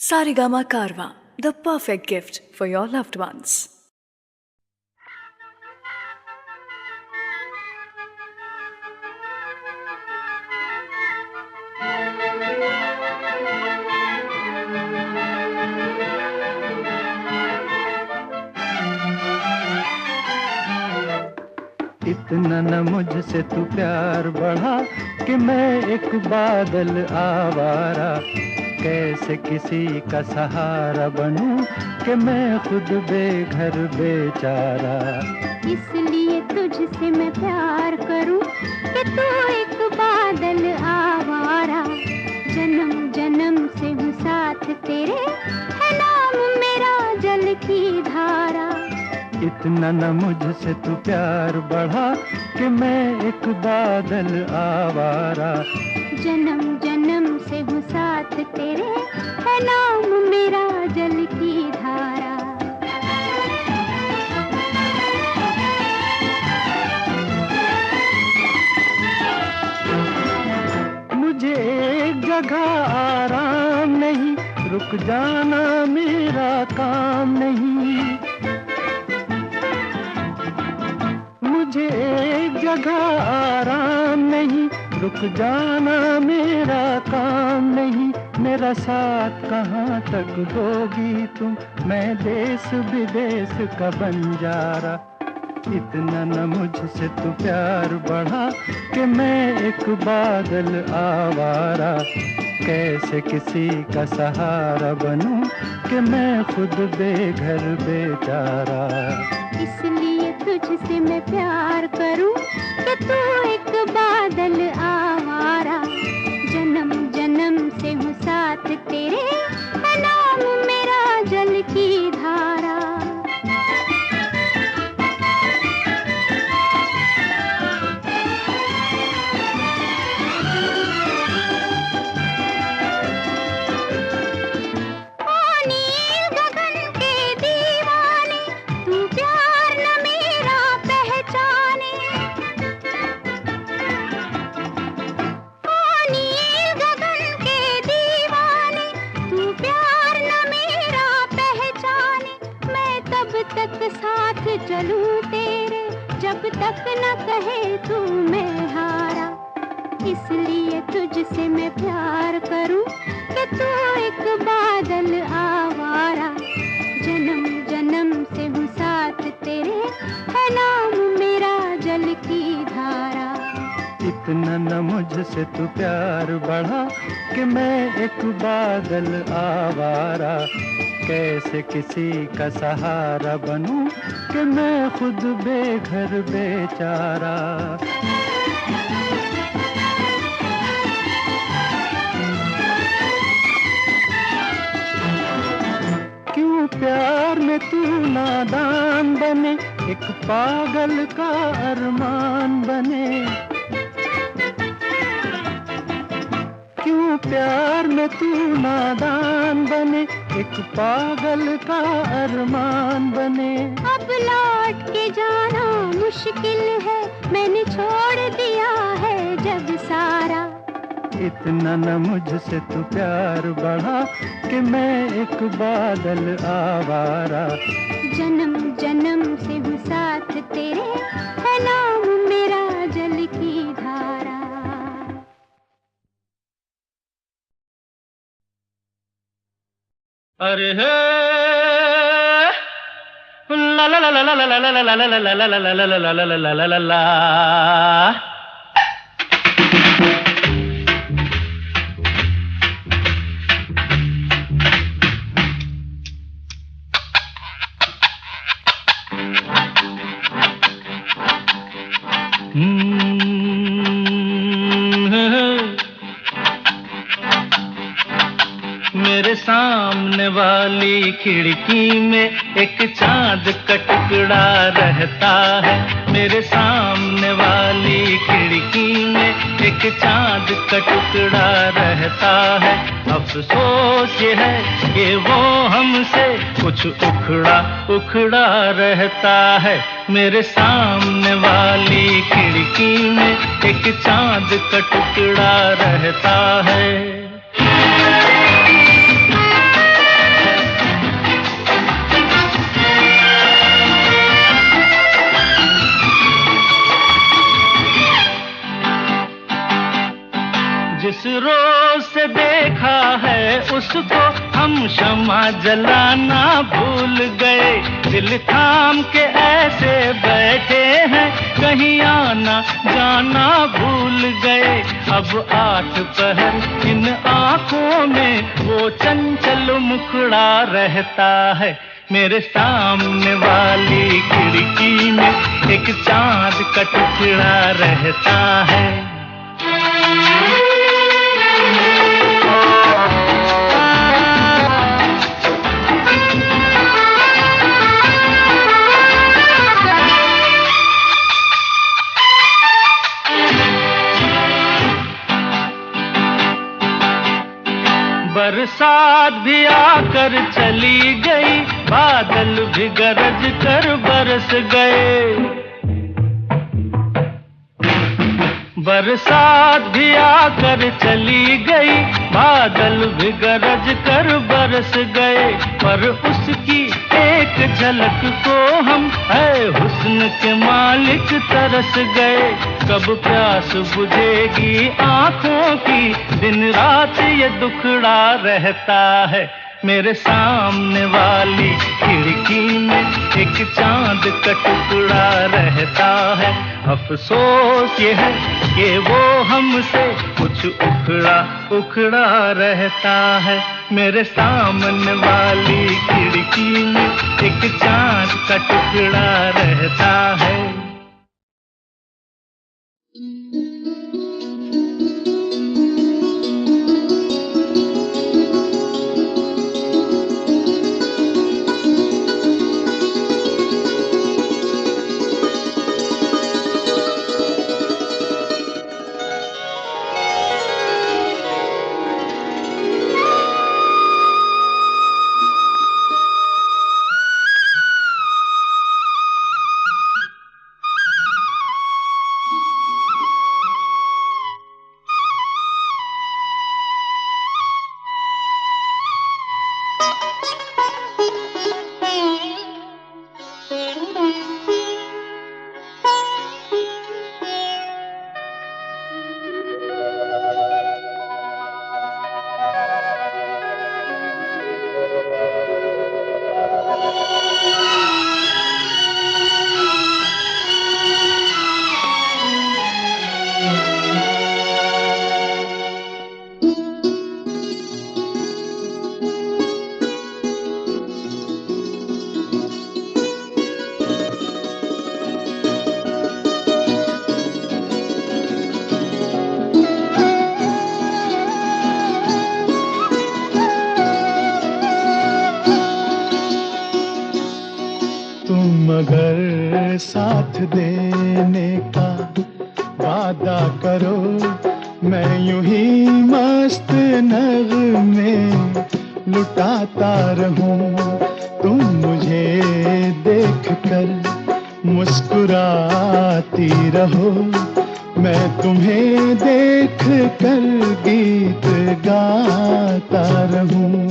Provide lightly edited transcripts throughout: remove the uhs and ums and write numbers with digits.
Sarigama Karwa, the perfect gift for your loved ones. इतना न मुझसे तू प्यार बढ़ा कि मैं एक बादल आवारा, कैसे किसी का सहारा बनूं कि मैं खुद बेघर बेचारा। इसलिए तुझसे मैं प्यार करूं कि तू एक बादल आवारा, जन्म जन्म से हूँ साथ तेरे, है नाम मेरा जल की धारा। इतना न मुझसे तू प्यार बढ़ा कि मैं एक बादल आवारा, जन्म जन्म से हूँ साथ तेरे, है नाम मेरा जल की धारा। मुझे एक जगह आराम नहीं, रुक जाना मेरा काम नहीं। मुझे एक जगह आराम नहीं, रुक जाना मेरा काम नहीं। मेरा साथ कहाँ तक दोगी तुम, मैं देश विदेश का बंजारा। इतना न मुझसे तू प्यार बढ़ा कि मैं एक बादल आवारा, कैसे किसी का सहारा बनूं कि मैं खुद बेघर बेचारा। इसलिए तुझसे मैं प्यार करूं कि तू एक बादल आवारा, जन्म जन्म से हूँ साथ तेरे, है नाम मेरा जल की धारा। तक साथ चलूं तेरे, जब तक न कहे तू मैं हारा। इसलिए तुझसे मैं प्यार करूं कि तू एक बादल आवारा, जन्म जन्म से हूँ साथ तेरे, है नाम मेरा जल की धारा। इतना न मुझसे तू प्यार बढ़ा कि मैं एक बादल आवारा, कैसे किसी का सहारा बनूं कि मैं खुद बेघर बेचारा। क्यों प्यार में तू नादान बने, एक पागल का अरमान बने। क्यों प्यार में तू नादान बने, एक पागल का अरमान बने। अब लौट के जाना मुश्किल है, मैंने छोड़ दिया है जग सारा। इतना न मुझसे तू प्यार बढ़ा कि मैं एक बादल आवारा, जन्म जन्म से हूँ साथ तेरे, है नाम मेरा जल की धारा। अरे हे ला ला ला ला ला ला ला ला ला ला ला ला ला ला ला ला ला। मेरे सामने वाली खिड़की में एक चांद का टुकड़ा रहता है। मेरे सामने वाली खिड़की में एक चांद का टुकड़ा रहता है। अफसोस ये है कि वो हमसे कुछ उखड़ा उखड़ा रहता है। मेरे सामने वाली खिड़की में एक चांद का टुकड़ा रहता है। उसको हम शमा जलाना भूल गए। दिल थाम के ऐसे बैठे हैं, कहीं आना जाना भूल गए। अब 8 पहर इन आँखों में वो चंचल मुखड़ा रहता है। मेरे सामने वाली खिड़की में एक चाँद का टुकड़ा रहता है। बरसात भी आकर चली गई, बादल भी गरज कर बरस गए। बरसात भी आकर चली गई, बादल भी गरज कर बरस गए। पर उसकी एक झलक को हम है हुस्न के मालिक तरस गए। कब प्यास बुझेगी आँखों की, दिन रात ये दुखड़ा रहता है। मेरे सामने वाली खिड़की में एक चाँद का टुकड़ा रहता है। अफसोस ये है कि वो हमसे कुछ उखड़ा उखड़ा रहता है। मेरे सामने वाली खिड़की में एक चाँद का टुकड़ा रहता है। मगर साथ देने का वादा करो, मैं यूं ही मस्त नग़्मे लुटाता रहूं। तुम मुझे देख कर मुस्कुराती रहो, मैं तुम्हें देख कर गीत गाता रहूं।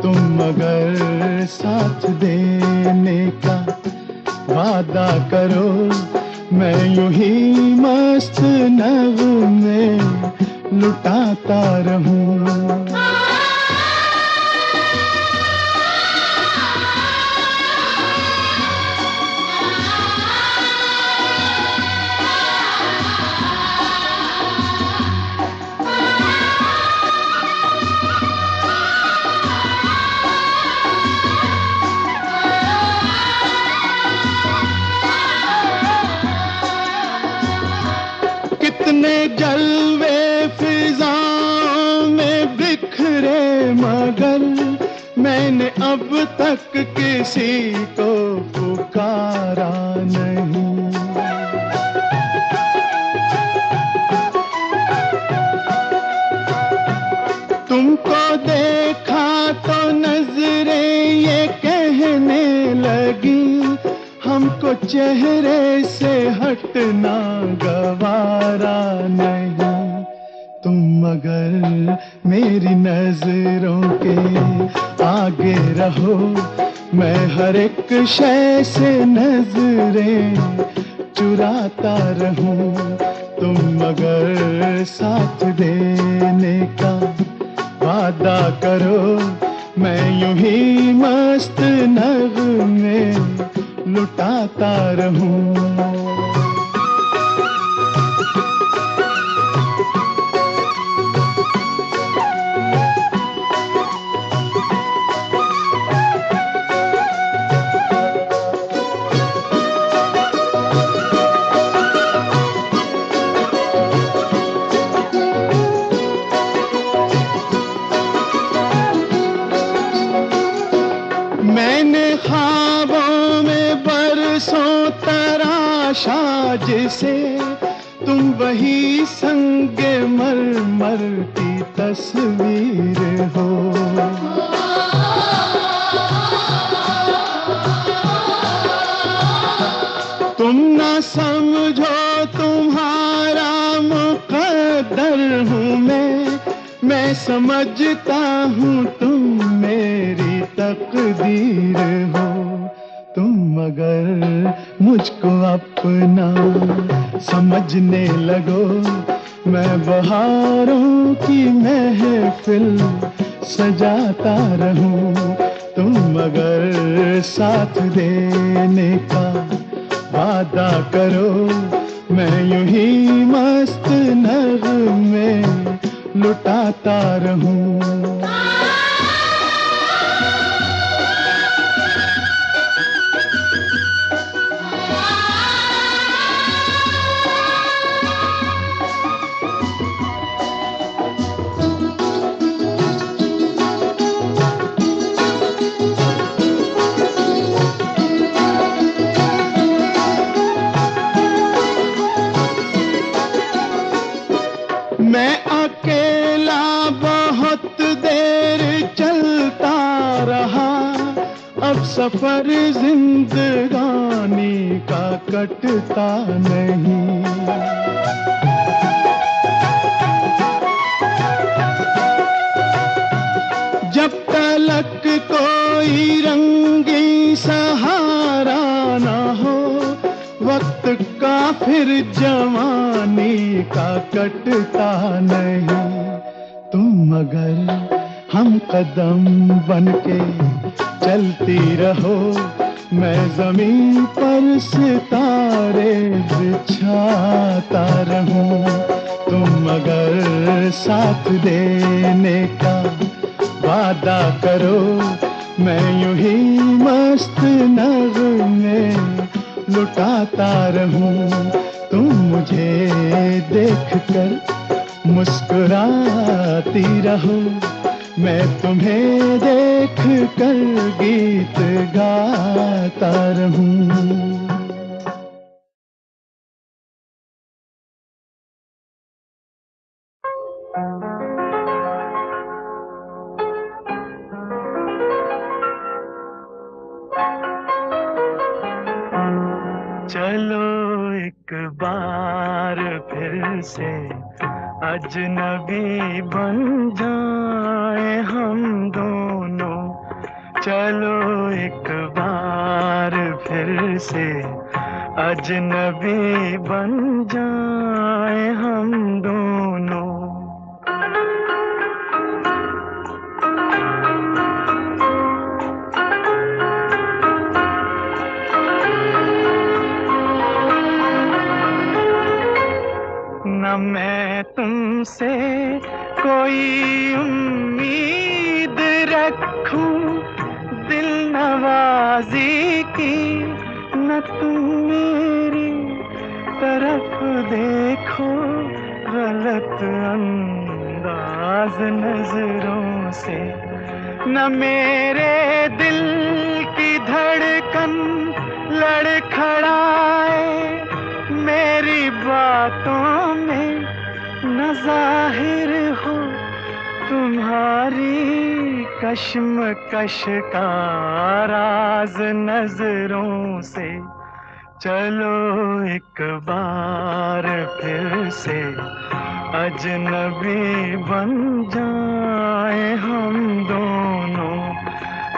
तुम मगर साथ देने का वादा करो, मैं यूं ही मस्त नग़्मे लुटाता रहूं। कितने जलवे फिजाओं में बिखरे, मगर मैंने अब तक किसी को पुकारा नहीं। तुमको देखा तो नजरें ये कहने लगी, हमको चेहरे से हटना गवारा नहीं। तुम मगर मेरी नजरों के आगे रहो, मैं हर एक शय से नजरें चुराता रहूं। तुम मगर साथ देने का वादा करो मैं यूं ही मस्त नगमे लुटाता रहूं। मैंने ख्वाबों में बरसों तराशा जिसे तुम वही संगे मरमर की तस्वीर हो। तुम ना समझो तुम्हारा मुकद्दर हूँ मैं समझता हूँ तुम मेरी तकदीर हो। तुम अगर मुझको अपना समझने लगो मैं बहारों की महफिल सजाता रहूं। तुम अगर साथ देने का वादा करो मैं यूं ही मस्त नगमे लुटाता रहूं। मैं अकेला बहुत देर चलता रहा अब सफर जिंदगानी का कटता नहीं। जब तलक कोई रंगी सहारा ना हो वक्त का फिर जवानी का कटता नहीं। तुम अगर हम कदम बनके चलती रहो मैं जमीन पर सितारे बिछाता रहूं। तुम अगर साथ देने का वादा करो मैं यूं ही मस्त नगमे लुटाता रहूं। तुम मुझे देखकर मुस्कुराती रहो मैं तुम्हें देखकर गीत गाता रहूं। चलो एक बार फिर से अजनबी बन जाए हम दोनों। चलो एक बार फिर से अजनबी बन जाए हम दोनों। न मैं तुमसे कोई उम्मीद रखूं दिल नवाजी की, न तुम मेरी तरफ देखो गलत अंदाज नजरों से। न मेरे दिल की धड़कन लड़खड़ाए मेरी बातों में, न जाहिर हो तुम्हारी कश्मकश का राज नजरों से। चलो एक बार फिर से अजनबी बन जाए हम दोनों।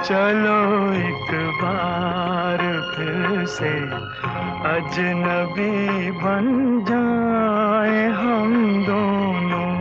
चलो एक बार फिर से अजनबी बन जाए हम दोनों।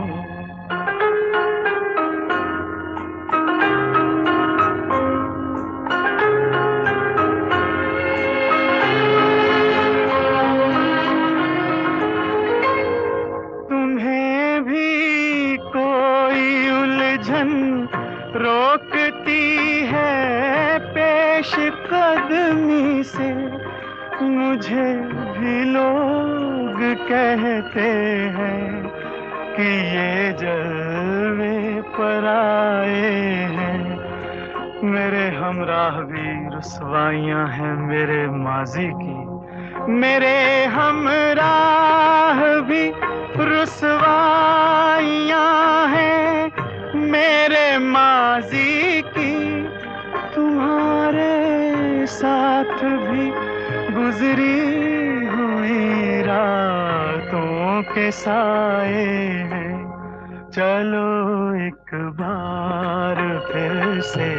पेशकदमी से मुझे भी लोग कहते हैं कि ये जलवे पर आए हैं। मेरे हमराह भी रुसवाइयां हैं मेरे माजी की, मेरे हमराह भी रुसवाइयां हैं मेरे माजी की। तुम्हारे साथ भी गुजरी हुई रातों के साए हैं। चलो एक बार फिर से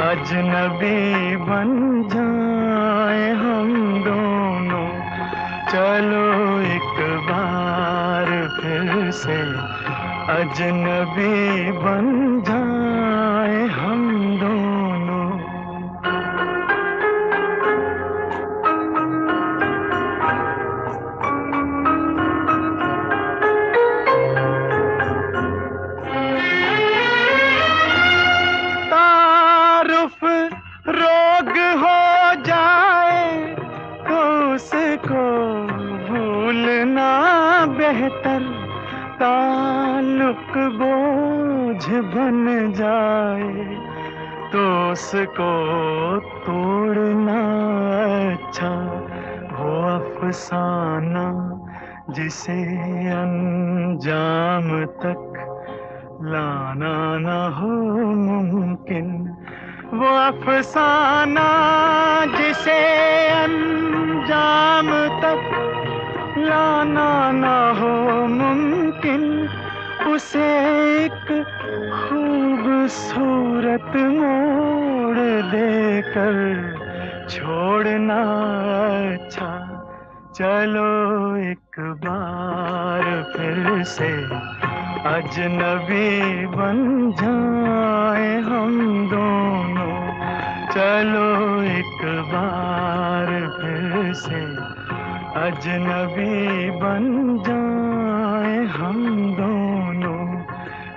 अजनबी बन जाए हम दोनों। चलो एक बार फिर से अजनबी बन जाए हम दोनों। तारुफ रोग हो जाए तो उसको भूलना बेहतर, ताल्लुक बोझ बन जाए तो उसको तोड़ना अच्छा। वो अफसाना जिसे अंजाम तक लाना न हो मुमकिन, वो अफसाना जिसे अंजाम तक लाना न हो मुमकिन, उसे एक खूबसूरत मोड़ देकर छोड़ना अच्छा। चलो एक बार फिर से अजनबी बन जाए हम दोनों। चलो एक बार फिर से अजनबी बन जाए हम दोनों।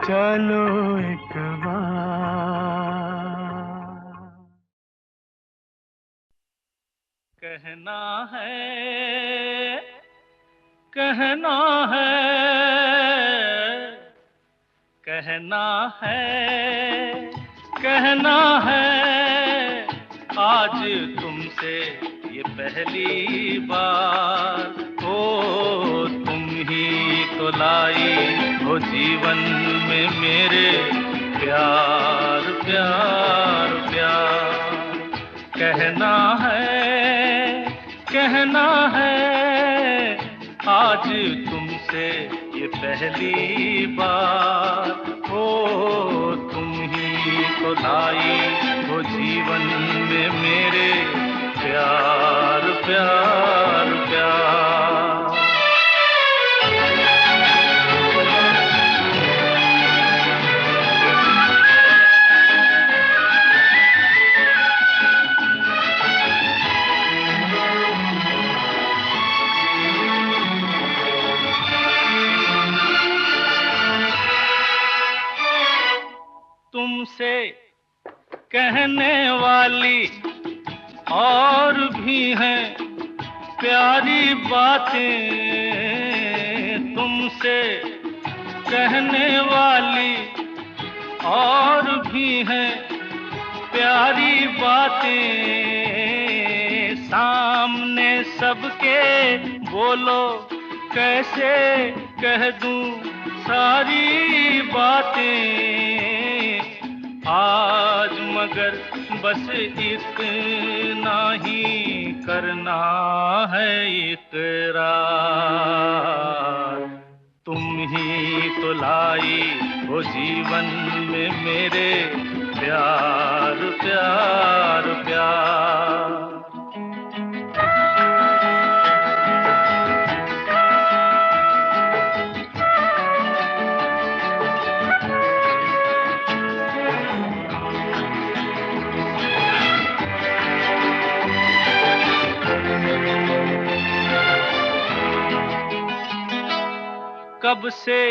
चलो एक बार। कहना है, कहना है, कहना है, कहना है आज तुमसे ये पहली बार। ओ तुम ही तो लाई हो जीवन में मेरे प्यार प्यार प्यार। कहना है, कहना है आज तुमसे ये पहली बार। ओ तुम ही तो लाई हो जीवन में मेरे प्यार प्यार प्यार। तुमसे कहने वाली और भी हैं प्यारी बातें, तुमसे कहने वाली और भी हैं प्यारी बातें। सामने सबके बोलो कैसे कह दूं सारी बातें। आज मगर बस इतना ही करना है इकरार। तुम ही तो लाई हो जीवन में मेरे प्यार प्यार प्यार। कब से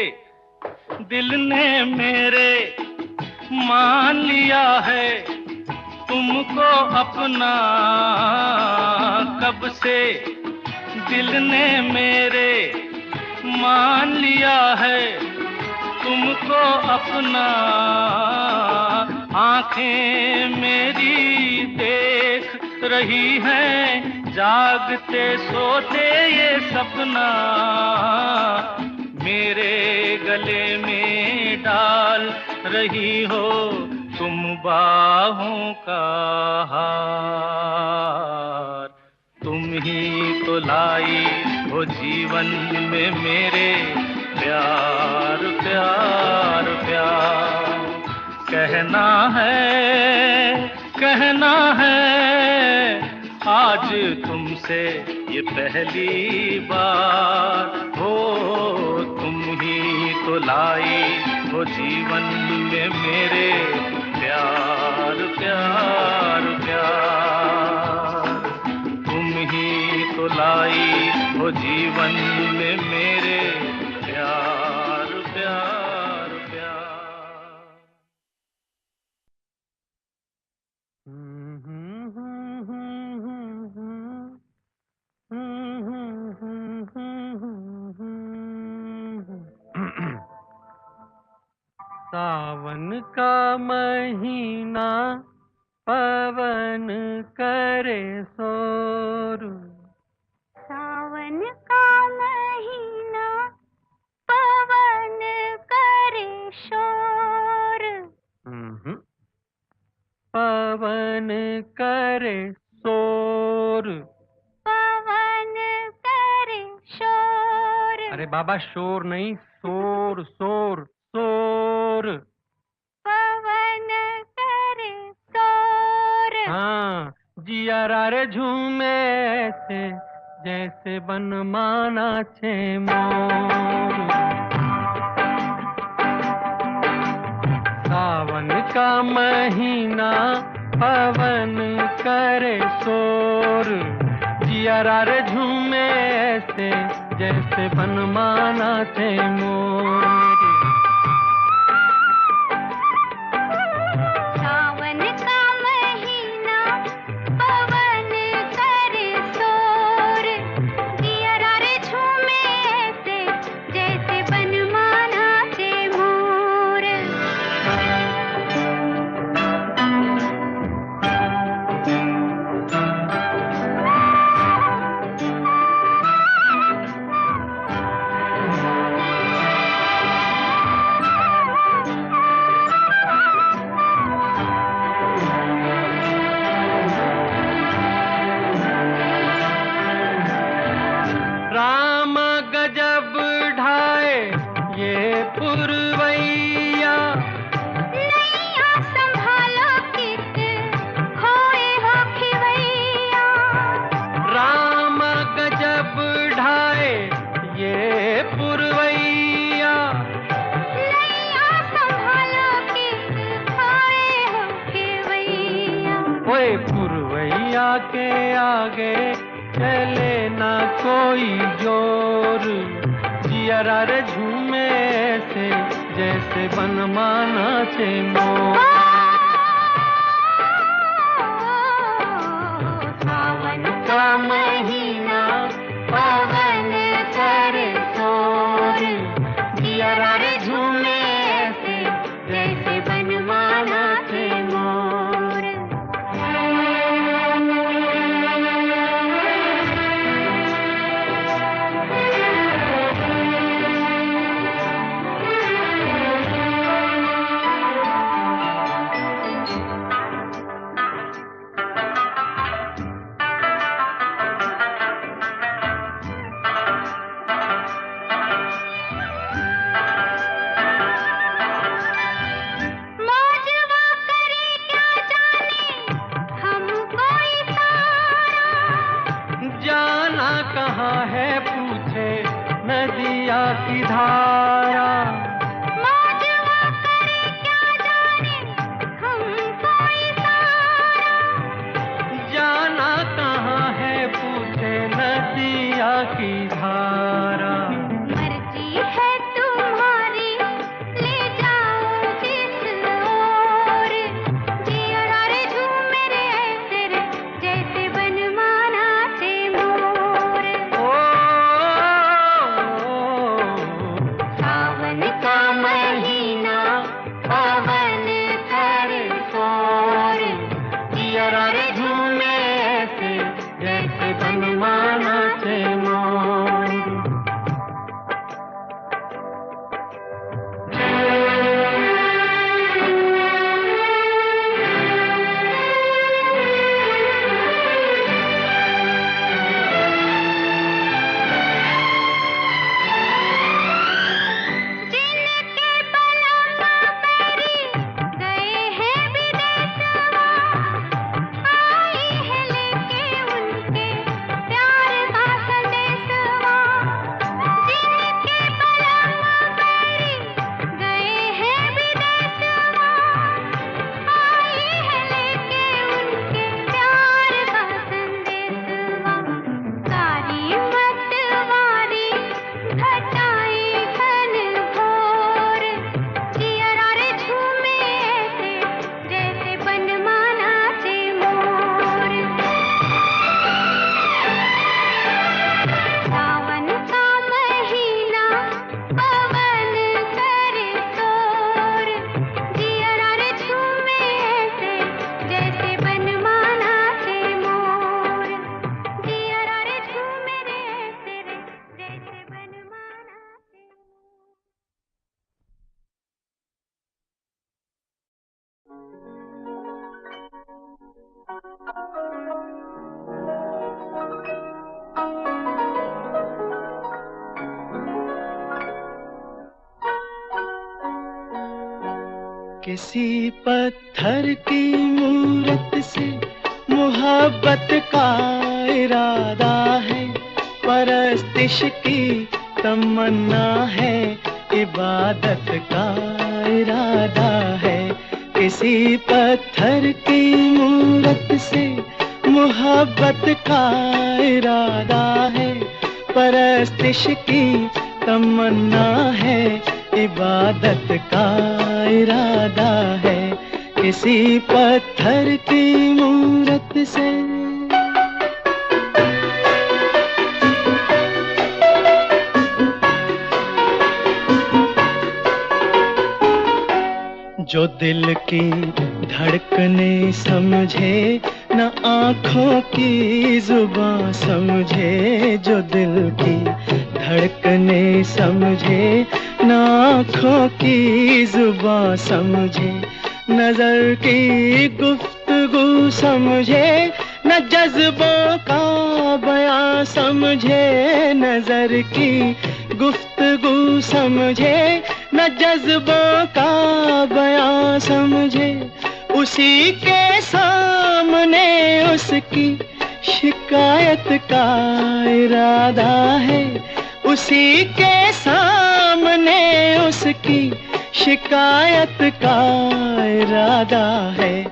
दिल ने मेरे मान लिया है तुम तुमको अपना कब से दिल ने मेरे मान लिया है, तुमको अपना आंखें मेरी देख रही हैं, जागते सोते ये सपना मेरे गले में डाल रही हो तुम बाहों का हार। तुम ही तो लाई हो जीवन में मेरे प्यार प्यार प्यार। कहना है आज तुमसे ये पहली बार हो, तुम ही तो लाई हो जीवन में मेरे प्यार प्यार प्यार। तुम ही तो लाई हो जीवन में मेरे प्यार प्यार प्यार। सावन का महीना पवन करे शोर, सावन का महीना पवन करे शोर, पवन करे शोर। पवन करे शोर। अरे बाबा शोर नहीं, शोर शोर शोर। पवन करे शोर। हाँ, जिया रे झूमे ऐसे जैसे बन माना छे मोर। सावन का महीना पवन करे शोर, जिया रे झूमे ऐसे जैसे बन माना छे मोर। सावन का महीना पवन करे शोर, जिया रे झूमे ऐसे जैसे बन माना छे मोर। राम गजब ढाए ये पुरवैया, नैया संभालो कित खोए हो खिवैया। राम गजब ढाए ये पुरवैया, नैया संभालो कित खोए हो खिवैया। ओए पुरवैया के आगे चले ना कोई जोर, जिया रे झूमे ऐसे जैसे बन माना छे मोर। सावन का महीना पवन करे शोर, जिया रे झूमे ऐसे जैसे बन माना छे मोर। किसी पत्थर की मूरत से मोहब्बत का इरादा है, परस्तिश की तमन्ना है, इबादत का इरादा है। किसी पत्थर की मूरत से मोहब्बत का इरादा है, परस्तिश की तमन्ना है, इबादत का इरादा है। किसी पत्थर की मूरत से। जो दिल की धड़कने समझे, न आँखों की जुबां समझे। जो दिल की धड़कने समझे, न आँखों की जुबां समझे। नजर की गुफ्तगू समझे, न जज्बों का बयां समझे। नजर की गुफ्तगू समझे, न जज्बों का बयां समझे। उसी के सामने उसकी शिकायत का इरादा है, उसी के सामने उसकी शिकायत का इरादा है।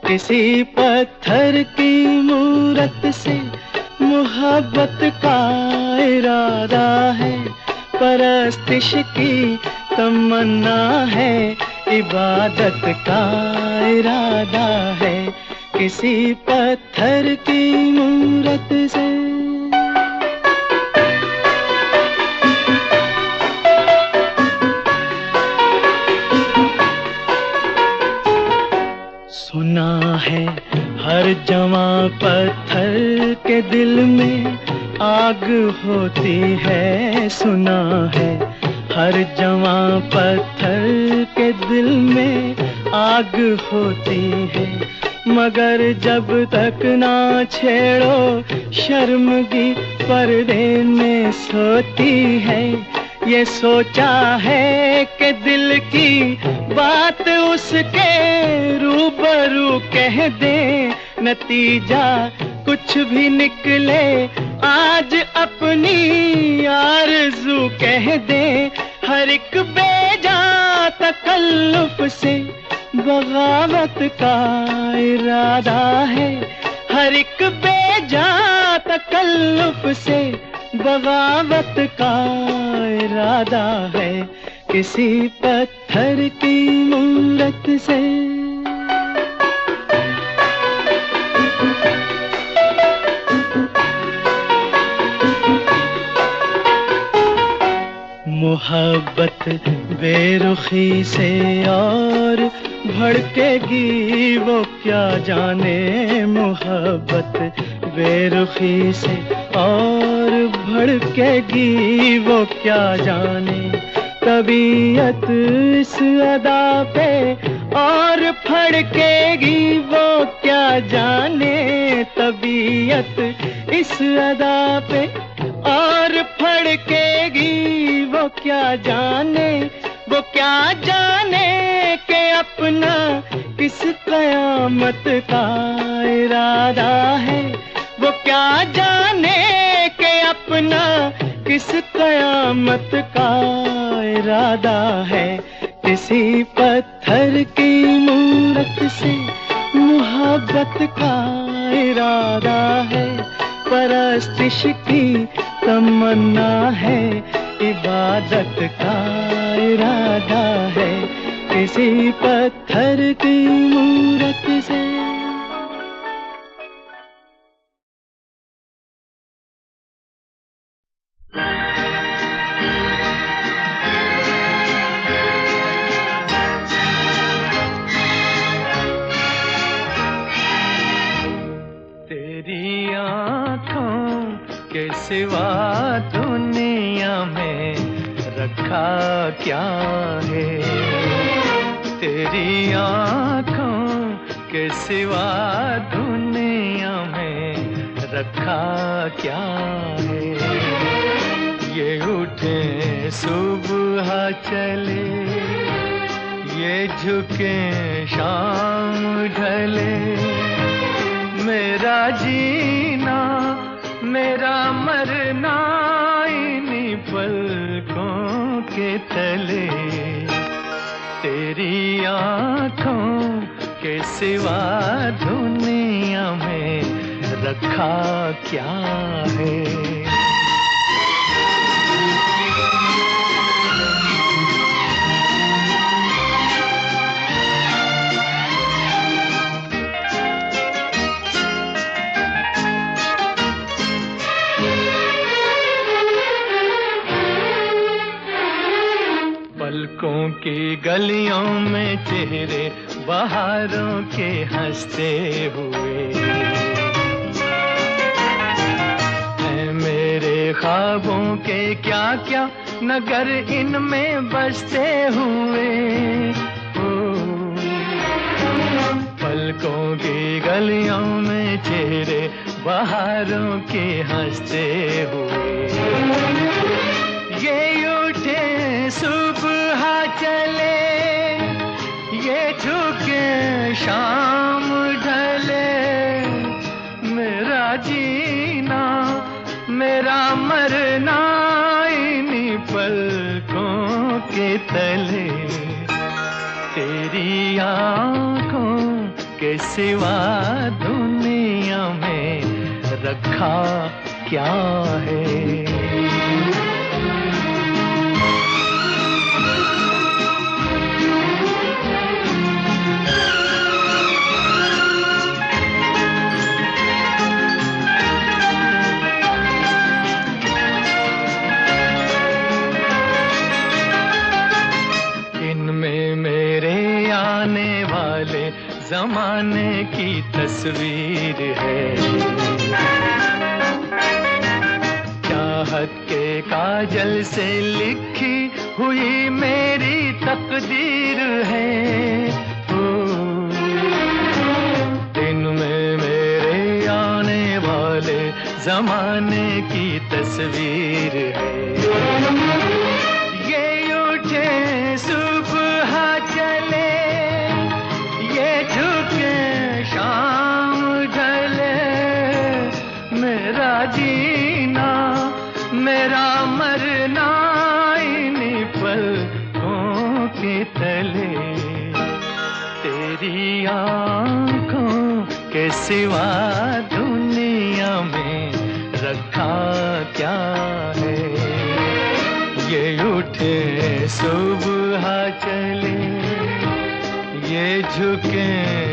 किसी पत्थर की मूरत से मोहब्बत का इरादा है, परस्तिश की तमन्ना है, इबादत का इरादा है। किसी पत्थर की मूरत से। सुना है हर जवां पत्थर के दिल में आग होती है। सुना है हर जवां पत्थर के दिल में आग होती है। मगर जब तक ना छेड़ो शर्मगी पर्दे में सोती है। ये सोचा है कि दिल की बात उसके रूबरू कह दे, नतीजा कुछ भी निकले आज अपनी आरज़ू कह दे। हर एक बेजा तकल्लुफ से बगावत का इरादा है, हर एक बेजा तकल्लुफ से बगावत का इरादा है। किसी पत्थर की मूरत से। मोहब्बत बेरुखी से और भड़केगी वो क्या जाने। मोहब्बत बेरुखी से और भड़केगी वो क्या जाने। तबीयत इस अदा पे और फड़केगी वो क्या जाने। तबीयत इस अदा पे और फड़केगी वो क्या जाने। वो क्या जाने कि अपना किस कयामत का इरादा है। वो क्या जाने कि अपना किस कयामत का इरादा है। किसी पत्थर की मूरत से मोहब्बत का इरादा है, परस्तिश की तमन्ना है, इबादत का इरादा है। किसी पत्थर की मूरत से। तेरी आँखों के सिवा दुनिया में रखा क्या है। तेरी आँखों के सिवा दुनिया में रखा क्या है। ये उठे सुबह चले, ये झुके शाम ढले, मेरा जीना मेरा मरना इन्हीं पलकों के तले। तेरी आँखों के सिवा दुनिया में रखा क्या है। पलकों की गलियों में चेहरे बहारों के हंसते हुए हैं मेरे ख्वाबों के क्या क्या नगर इनमें बसते हुए। पलकों की गलियों में चेहरे बहारों के हंसते हुए, ये उठे सुबह चले, ये झुके शाम ढले, मेरा जीना मेरा मरना इन्हीं पलकों के तले। तेरी आँखों के सिवा दुनिया में रखा क्या है। ज़माने की तस्वीर है, चाहत के काजल से लिखी हुई मेरी तकदीर है। दिन में मेरे आने वाले ज़माने की तस्वीर है, ये उठे सुबह चले, झुके शाम ढले, मेरा जीना मेरा मरना इन्हीं पलकों के तले। तेरी आँखों के सिवा दुनिया में रखा क्या है। ये उठे सुबह चले, ये झुके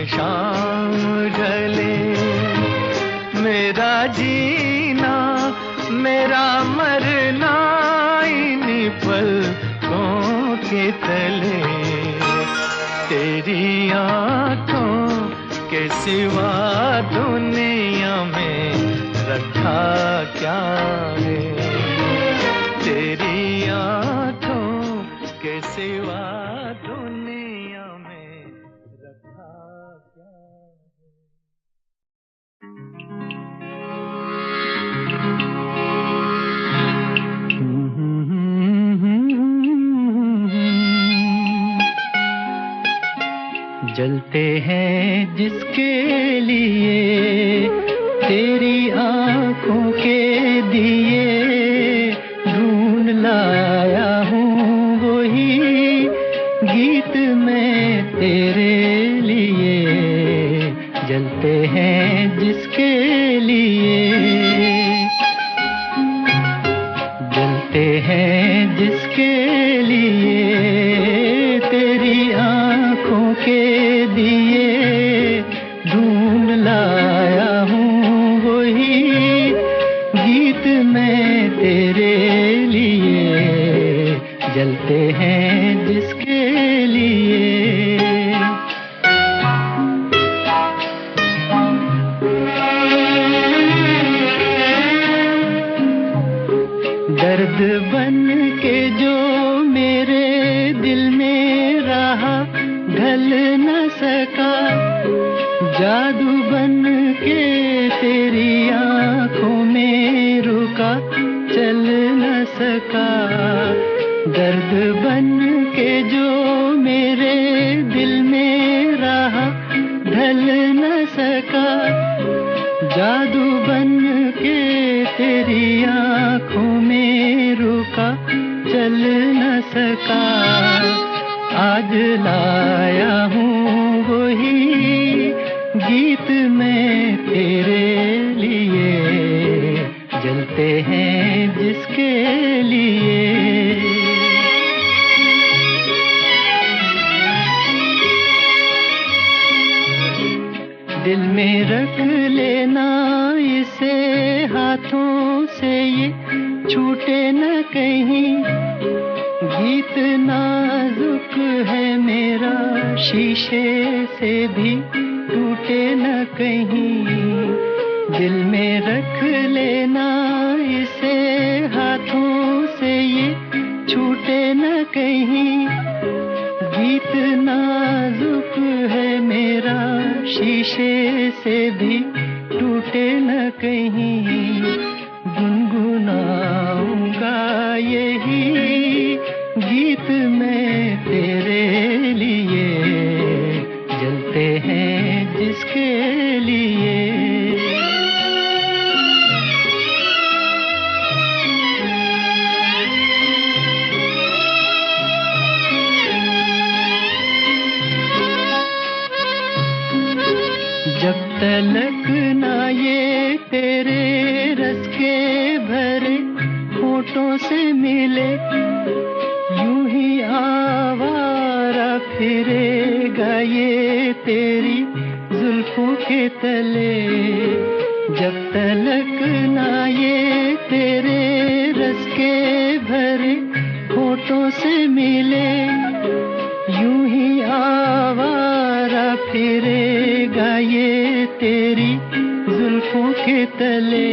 शाम ढले, मेरा जीना मेरा मरना इन्हीं पलकों के तले। तेरी आँखों के सिवा दुनिया में रखा क्या है। तेरी आँखों के सिवा दुनिया में रखा क्या है। जलते हैं जिसके लिए तेरी आँखों के दिए, ढूंढ लाया हूँ वही गीत मैं तेरे लिए। जलते हैं जिसके लिए, जलते हैं जिसके लिए तेरी आँखों के दिए, ढूंढ लाया हूँ वही गीत मैं तेरे लिए। जलते हैं जिसके लिए। दर्द बन के जो मेरे दिल में रहा, ढल न सका, जादू बन के तेरी आँखों में रुका, चल न सका। दर्द बन के जो मेरे दिल में रहा ढल न सका, जादू बन के तेरी आँखों में रुका चल न सका। आज लाया हूँ वही गीत मैं तेरे लिए, जलते हैं जिसके लिए। दिल में रख लेना इसे हाथों से, ये छूटे न कहीं। गीत नाजुक है मेरा, शीशे से भी टूटे न कहीं। दिल में रख लेना इसे हाथों से, ये छूटे न कहीं। गीत नाजुक है मेरा, शीशे से भी टूटे न कहीं। गुनगुनाऊंगा यही गीत मैं तेरे लिए, जलते हैं जिसके लिए। जब तलक ना ये तेरे रस के भरे होठों से मिले, यूं ही आवारा फिरेगा ये तेरी जुल्फों के तले। जब तलक ना ये तेरे रस के भरे होठों से मिले, यूं ही आवारा फिरेगा ये तेरी जुल्फों के तले।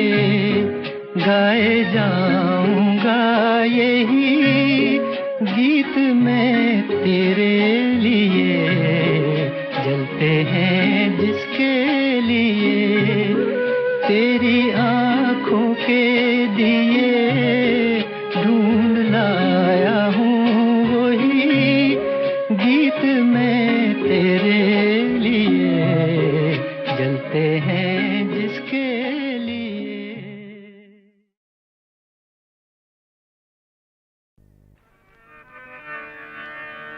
गाए जाऊंगा यही गीत मैं तेरे लिए, जलते हैं जिसके लिए। तेरी आँखों के दिए ढूंढ लाया हूँ वही गीत मैं तेरे लिए, जलते हैं जिसके लिए।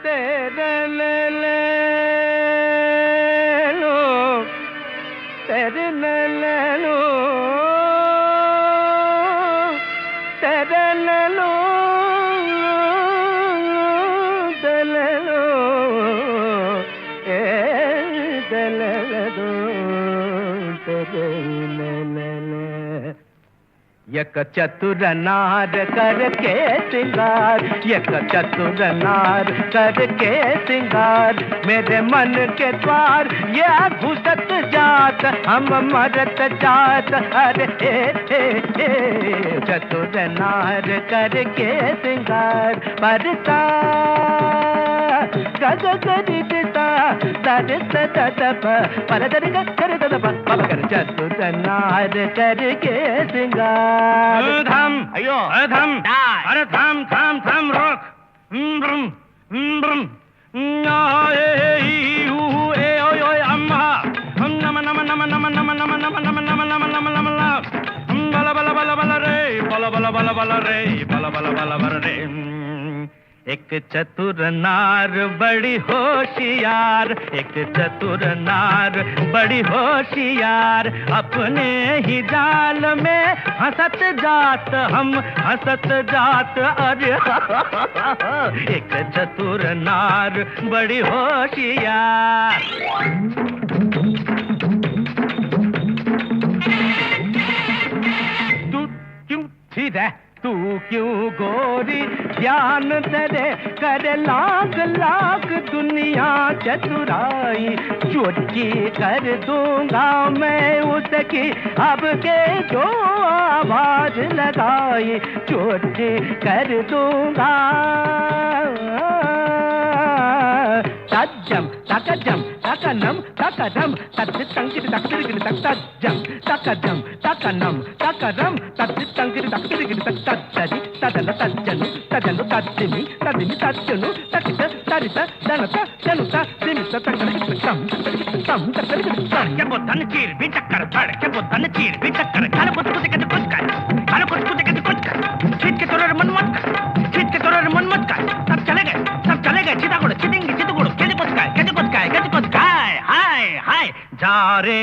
तेरे ले लो, तेरे ले लो, तेरे ले लो, तेरे लो, तेरे ले दो, तेरे ले ले। यक चतुर नार करके सिंगार, यक चतुर नार करके सिंगार, मेरे मन के द्वार ये घुसत जात, हम मरत जात। अरे चतुर नार करके सिंगार, परता गग गरिता दरित ददप पर दरि कर ददप पल कर। चतुर नार करके सिंगार। धम अयो धम अरे धम धम धम रोक। ब्रम ब्रम ए ऊ ए ओय ओय अम्मा नम नम नम नम नम नम नम नम नम नम नम नम बला बला बला बला रे बला बला बला बला रे बला बला बला बला रे। एक चतुर नार बड़ी होशियार, एक चतुर नार बड़ी होशियार, अपने ही जाल में हंसत जात, हम हंसत जात। अरे एक चतुर नार बड़ी होशियार। तू क्यों थी रे, तू क्यों गोरी ज्ञान तेरे करे लाख लाख दुनिया चतुराई। चोटी कर दूंगा मैं उसकी अब के जो आवाज लगाई, चोटी कर दूंगा तज्जम तकजम तकनम तकरम तद्दित तंगिर तकदिर तज्जम तकजम तकनम तकरम तद्दित तंगिर तकदिर तज्जि तदन तज्जनु तदनु तज्जिमि तदिनि तज्जनु तकित तरित दनत दनुत दिमित तकरम तम तकरम के बुद्धन चीर भी चक्कर धड़ के बुद्धन चीर भी चक्कर खाने कुछ कुछ के कुछ कर खाने कुछ कर छीट के तोरे मन मत कर छीट के तोरे मन मत कर सब चले गए चितागुड़ चिटिंगी चितगुड़ केजे कुछ काय हाय हाय जा रे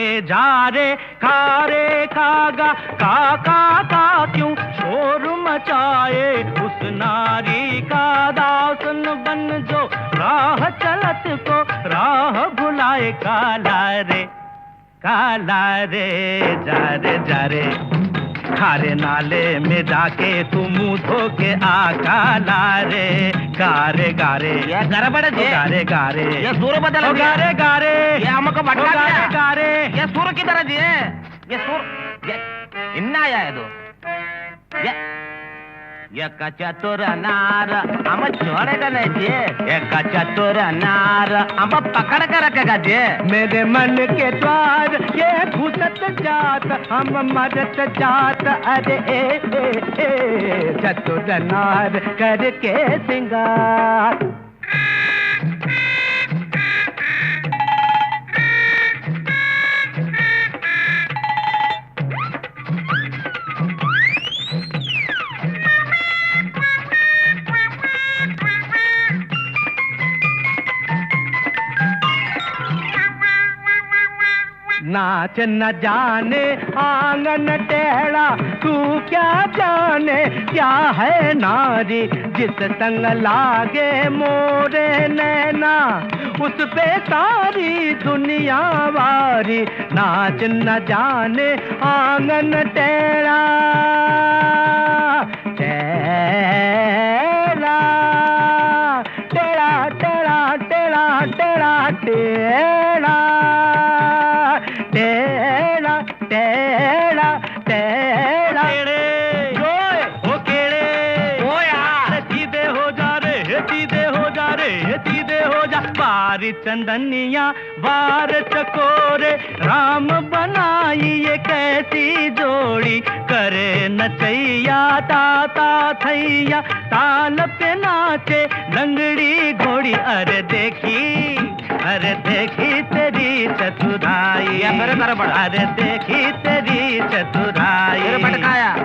खागा का क्यों शोर मचाए उस नारी का दासन बन जो राह चलत को राह भुलाए काला रे जा रे खारे नाले में जाके तू मुंह धो के आ काला रे गारे ये गड़बड़ है गारे ये सूर बदल गया गारे ये हमको भटका दिया गारे ये सूर की तरह जी है ये सूर ये इन्ना आया है दो ये चतुर नार हम छोड़ेगा नहीं जी ये चतुर नार हम पकड़ कर रखेगा जी मेरे मन के द्वार ये घुसत जात हम मरत जात अरे ए चतुर नार करके सिंगार नाच न जाने आंगन टेढ़ा तू क्या जाने क्या है नारी जिस संग लागे मोरे नैना उस पे सारी दुनिया वारी नाच न जाने आंगन टेढ़ा टेढ़ा टेढ़ा टेढ़ा टेढ़ा टेढ़ा टेढ़ा टेढ़ा टेढ़ा टेढ़ा हो केड़े ओ यार सीधे हो जा रे सीधे हो जा रे सीधे हो जा बारी चंदनिया बार चकोरे राम बनाई ये कैसी जोड़ी करे नचैया ताता थैया ताल पे नाचे लंगड़ी घोड़ी अरे देखी तेरी चतुराई अरे देखी तेरी चतुराई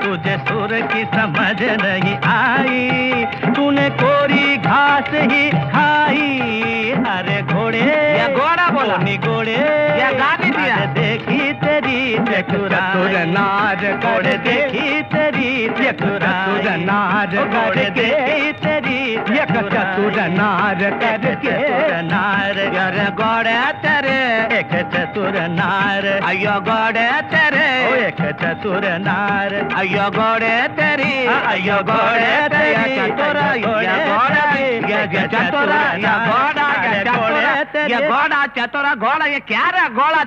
तुझे सुर की समझ नहीं आई तूने कोरी घास ही खाई अरे घोड़ा बोला घोड़े देखी तेरी चतुर नार घोड़े देखी तेरी चतुर नार घोड़े देखी तेरी चतुर नार करके नार घोड़े तेरे एक चतुर नार अयो घोड़े तेरे एक चतुर नार अयो घोड़े तेरी अयो घोड़े तेरी चतुर घोड़ा चतुर घोड़ा ये क्या रे घोड़ा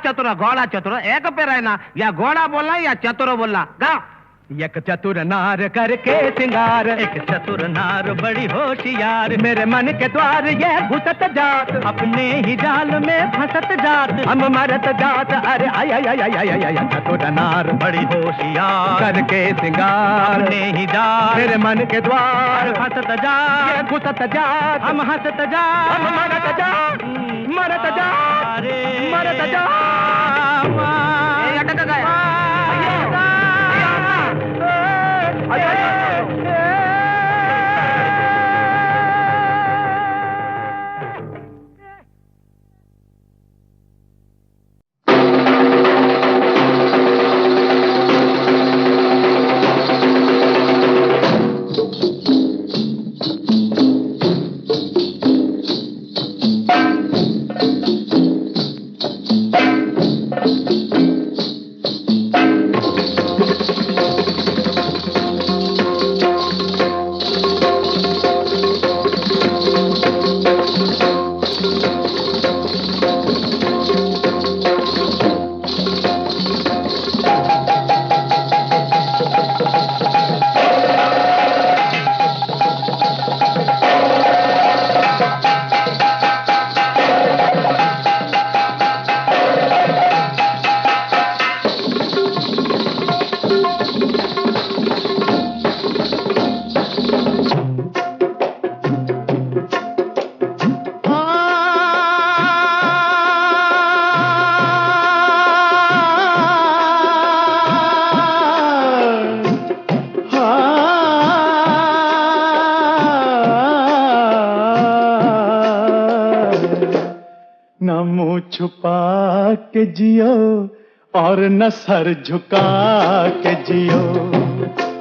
चतुर एक पे रहना या घोड़ा बोलना या चतुर बोलना गा एक चतुर नार करके सिंगार एक चतुर नार बड़ी होशियार मेरे मन के द्वार ये घुसत जात अपने ही जाल में फंसत जात हम मरत जात अरे आय चतुर नार बड़ी होशियार करके सिंगार अपने ही जाल मेरे मन के द्वार फंसत जात घुसत जात हम हंसत जात हम मरत जात मरत जात अटक गया छुपा के जियो और न सर झुका के जियो,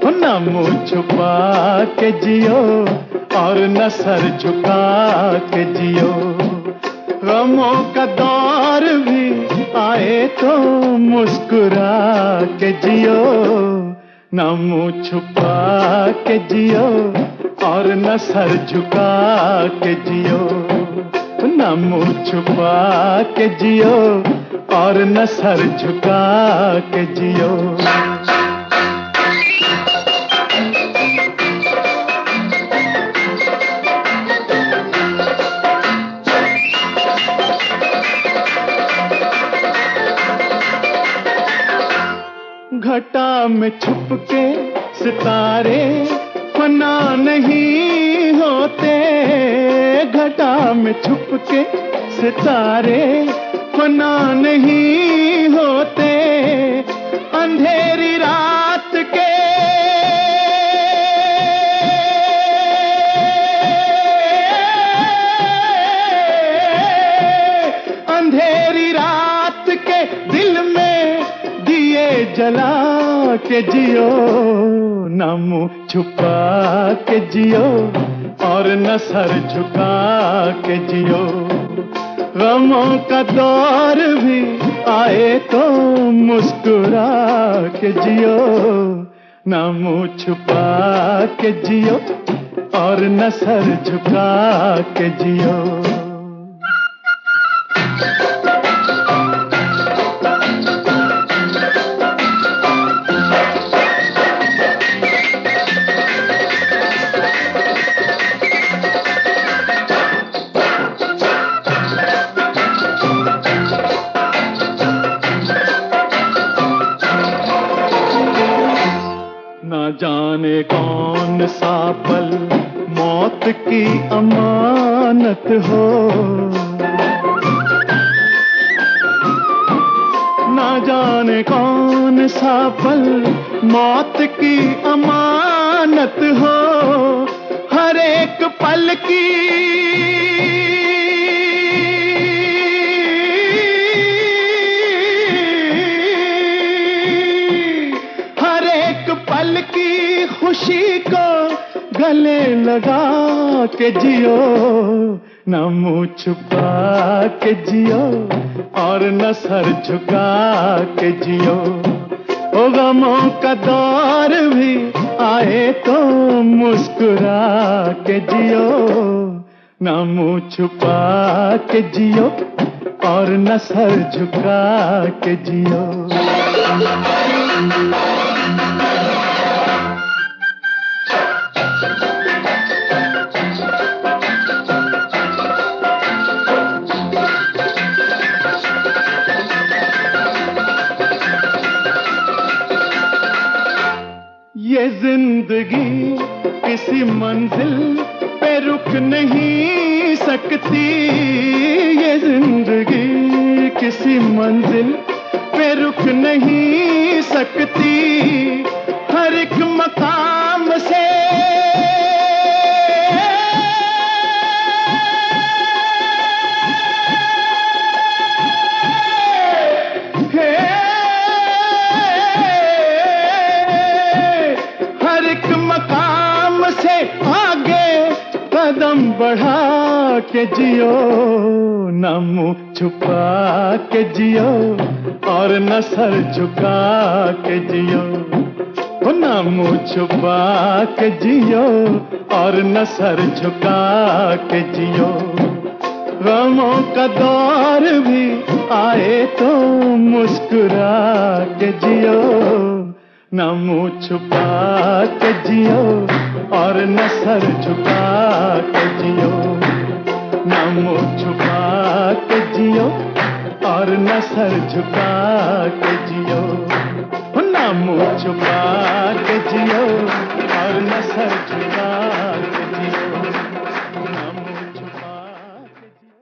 न मुंह छुपा के जियो और न सर झुका के जियो। गमों का दौर भी आए तो मुस्कुरा के जियो, न मुंह छुपा के जियो और न सर झुका के जियो, न मुंह छुपा के जियो और न सर झुका के जियो। घटा में छुप के सितारे फना नहीं होते, घटा में छुप के सितारे फना नहीं होते, अंधेरी रात के अंधेरी रात के दिल में दिए जला के जियो, न मुंह छुपा के जियो और न सर झुका के जियो। गमों का दौर भी आए तो मुस्कुरा के जियो, न मुंह छुपा के जियो और न सर झुका के जियो। जाने कौन सा पल मौत की अमानत हो, ना जाने कौन सा पल मौत की अमानत हो, हर एक पल की खुशी को गले लगा के जियो, न मुंह छुपा के जियो और न सर झुका के जियो। ओ गमों का दौर भी आए तो मुस्कुरा के जियो, न मुंह छुपा के जियो और न सर झुका के जियो। ये जिंदगी किसी मंजिल पे रुक नहीं सकती, ये जिंदगी किसी मंजिल पे रुक नहीं सकती, हर एक मकाम से कदम बढ़ा के जियो, न मुंह छुपा के जियो और न सर झुका के जियो, न मुंह छुपा के जियो और न सर झुका के जियो। गमों का दौर भी आए तो मुस्कुरा के जियो, न मुंह छुपा के जियो और न सर झुका के जियो, न मुंह छुपा के जियो और न सर झुका के जियो, न मुंह छुपा के जियो और न सर झुका के जियो, न मुंह छुपा के जियो।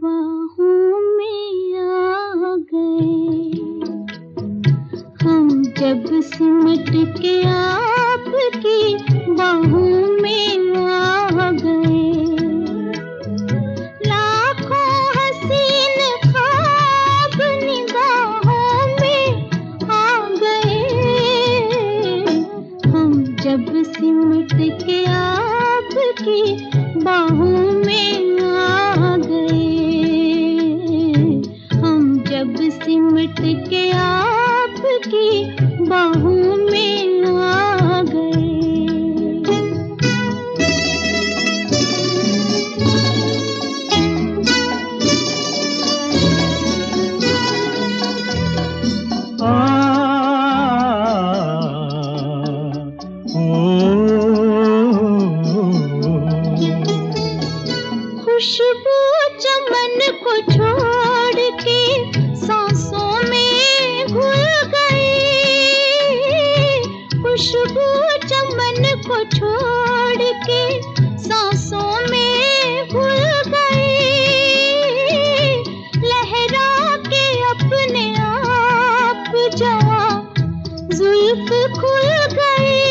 बाहों में आ गए, हम जब सिमट के आपकी बाहों में आ गए। लाखों हसीन ख्वाब निगाहों में आ गए, हम जब सिमट के आपकी बाहों में आ गए, हम जब सिमट के आपकी बाहों में आ गए। खुशबू चमन को छोड़ के सांसों में घुल गई, खुशबू चमन को छोड़ के सांसों में घुल गई, लहरा के अपने आप जवां जुल्फ खुल गई,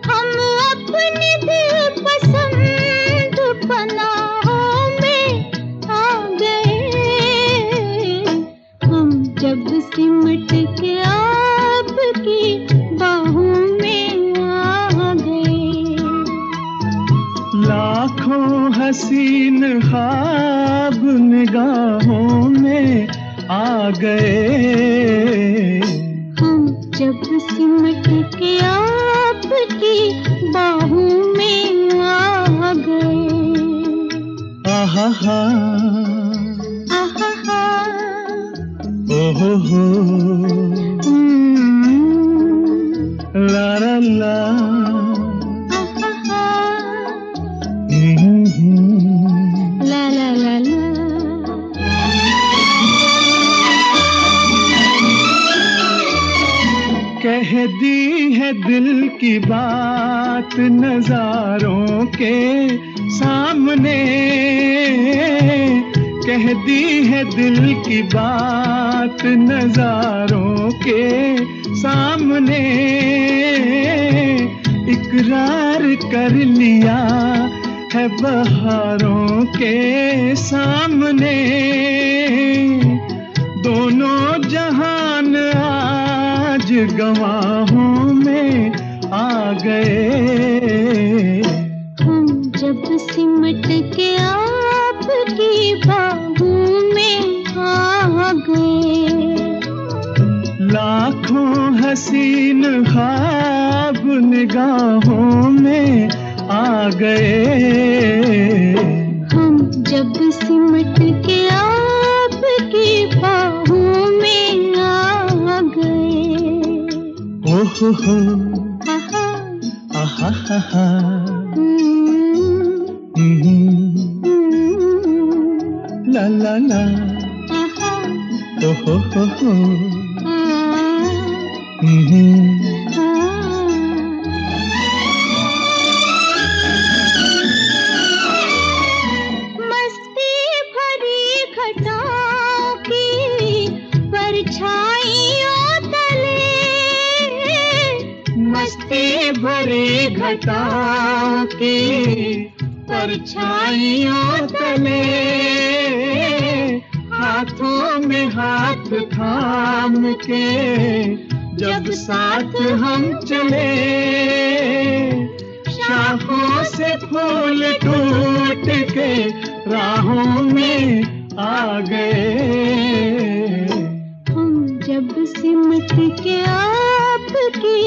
हम अपने दिल पसंद पनाहों में आ गए, हम जब सिमट के आपकी बाहों में आ गए। लाखों हसीन ख्वाब निगाहों में आ गए, हम जब सिमट के आपकी बाहों में आ गए। आहा हा, आहा हा, ओहो हो, ला ला ला, आहा हा, हम्म। ला ला ला ला। कह दी है दिल की बात नजारों के सामने, कह दी है दिल की बात नजारों के सामने, इकरार कर लिया है बहारों के सामने, दोनों जहान आज गवाहों में आ गए, हम जब सिमट के आपकी बाहों में आ गए। लाखों हसीन ख्वाब निगाहों में आ गए, हम जब सिमट के आपकी बाहों में आ गए। ओहो हो, आहा, आहा हा हा, हम्म, ला ला ला, आहा, ओहो हो, आ, आ। मस्ती भरी घटाओं की परछाइयों तले, मस्ती भरी घटाओं की परछाइयों तले, हाथों में हाथ थाम के जब साथ हम चले, शाखों से फूल टूट के राहों में आ गए, हम जब सिमट के आपकी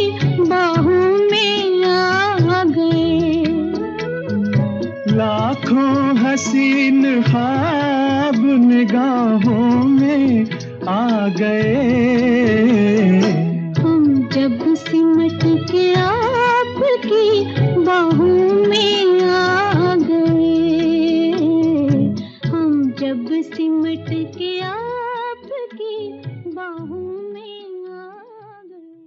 बाहों में आ गए। लाखों हसीन ख्वाब निगाहों में आ गए, हम जब सिमट के आपकी बाहों में आ गए, हम जब सिमट के आपकी बाहों में आ गए।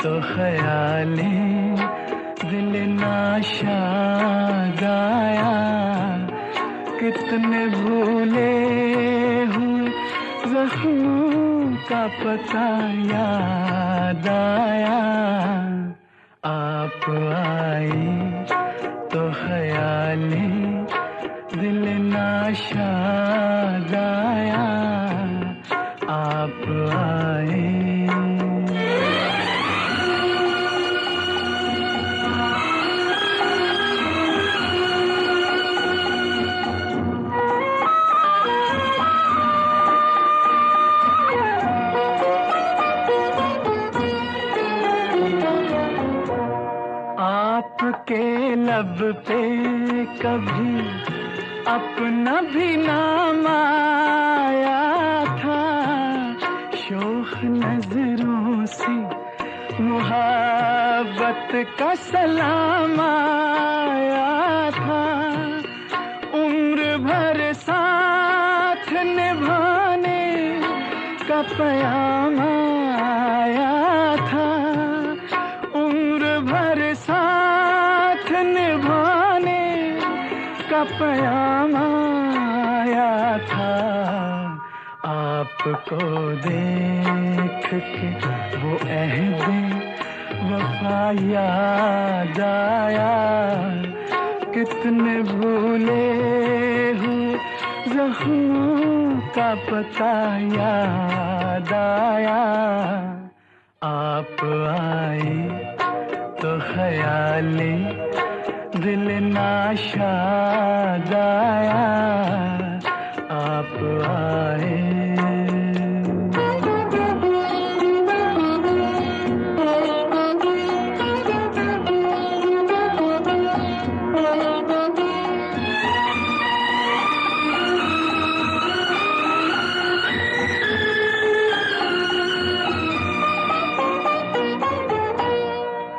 तो ख्याली दिल नाशाद आया, कितने भूले हुए ज़ख्मों का पता याद आया। आप आई तो ख्याली दिल नाशाद आया, आप आए। आपके लब पे कभी अपना भी नाम आया था, शोख नजरों से मुहब्बत का सलाम आया था। उम्र भर साथ निभाने का पयाम आया था, उम्र भर साथ निभाने का पयाम आया था। आपको देख के वो अहद वफा याद आया, कितने भूले हुए ज़ख्मों का पता याद आया। आप आई तो ख्याली दिल नाशाद आया, आप आए।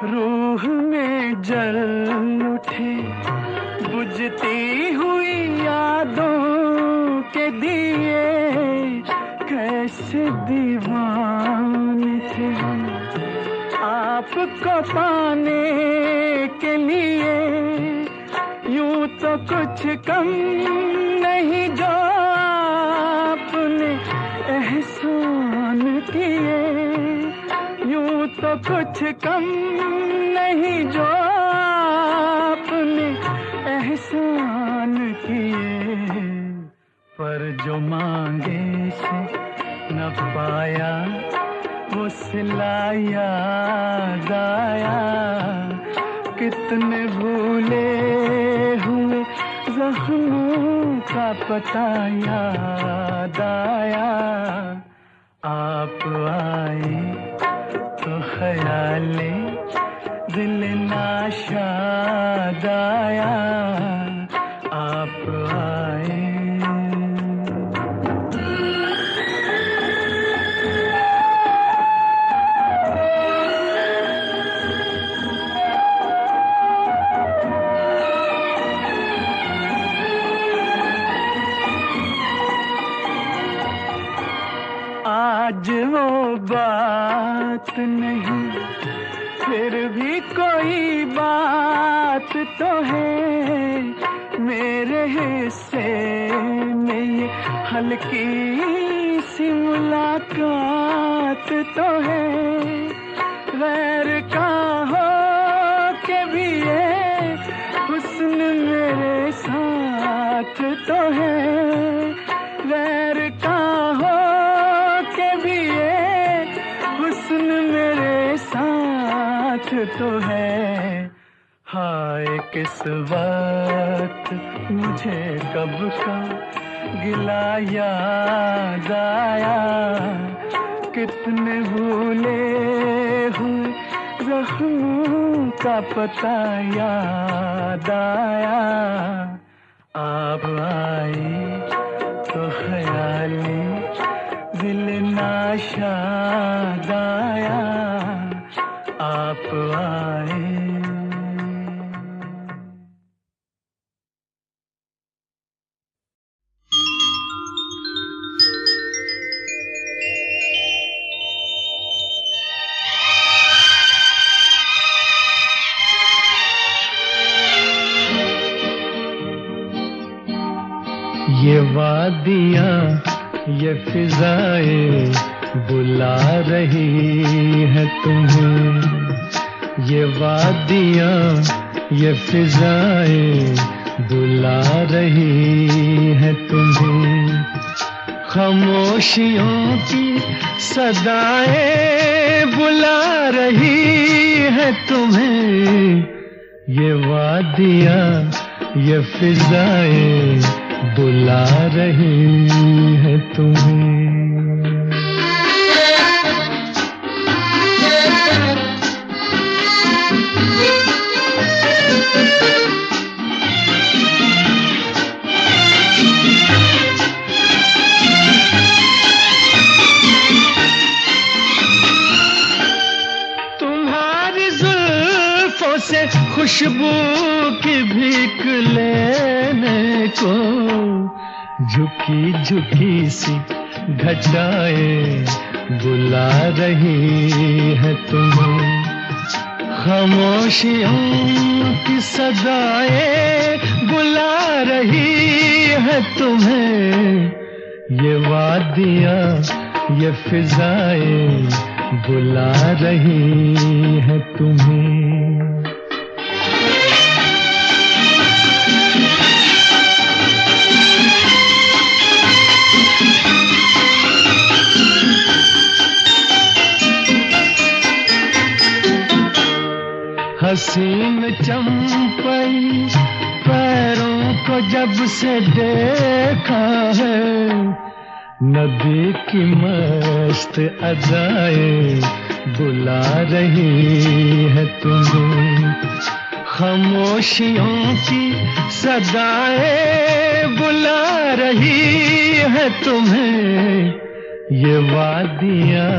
रूह में जल उठे बुझती हुई यादों के दिए, कैसे दीवाने थे हम आपको पाने के लिए। यूं तो कुछ कम नहीं जो आपने एहसान किए, यूं तो कुछ कम नहीं जो आपने एहसान किए। पर जो मांगे से न पाया वो सिला याद आया, कितने भूले हुए ज़ख्मों का पता याद आया। आप आई तो ख्याले दिल नाशाद आया, आप आए। आज वो बात नहीं, फिर भी कोई बात तो है। मेरे हिस्से में ये हल्की सी मुलाकात तो है। गैर का हो के भी ये हुस्न मेरे साथ तो है। गैर का हो मेरे साथ तो है। हाय किस वक्त मुझे कब का गिला याद आया, कितने भूले हुए ज़ख्मों का पता याद आया। आप आई तो ख्याली दिल नाशाद आया, आप आए। ये वादियाँ ये फिजाएं बुला रही है तुम्हें। ये वादियाँ ये फिजाएं बुला रही है तुम्हें। खामोशियों की सदाएं बुला रही है तुम्हें। ये वादियाँ ये फिजाएं बुला रही है तुम्हें। तुम्हारी जुल्फों से खुशबू की भीख लेने को झुकी झुकी सी घटाएं बुला रही है तुम्हें। खामोशियों की सदाएं बुला रही है तुम्हें। ये वादियाँ ये फिजाएं बुला रही है तुम्हें। हसीन चंपई पैरों को जब से देखा है, नदी की मस्त अदाएं बुला रही है तुम्हें। खामोशियों की सदाएं बुला रही है तुम्हें। ये वादियाँ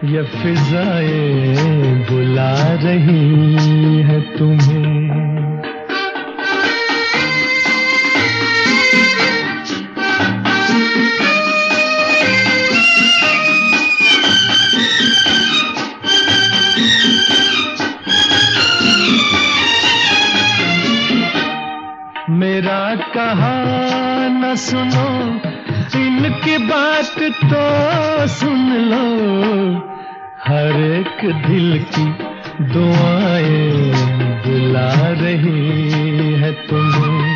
ये फिजाएं बुला रही है तुम्हें। मेरा कहा न सुनो, इनकी बात तो सुन लो। हर एक दिल की दुआएं बुला रही है तुम्हें।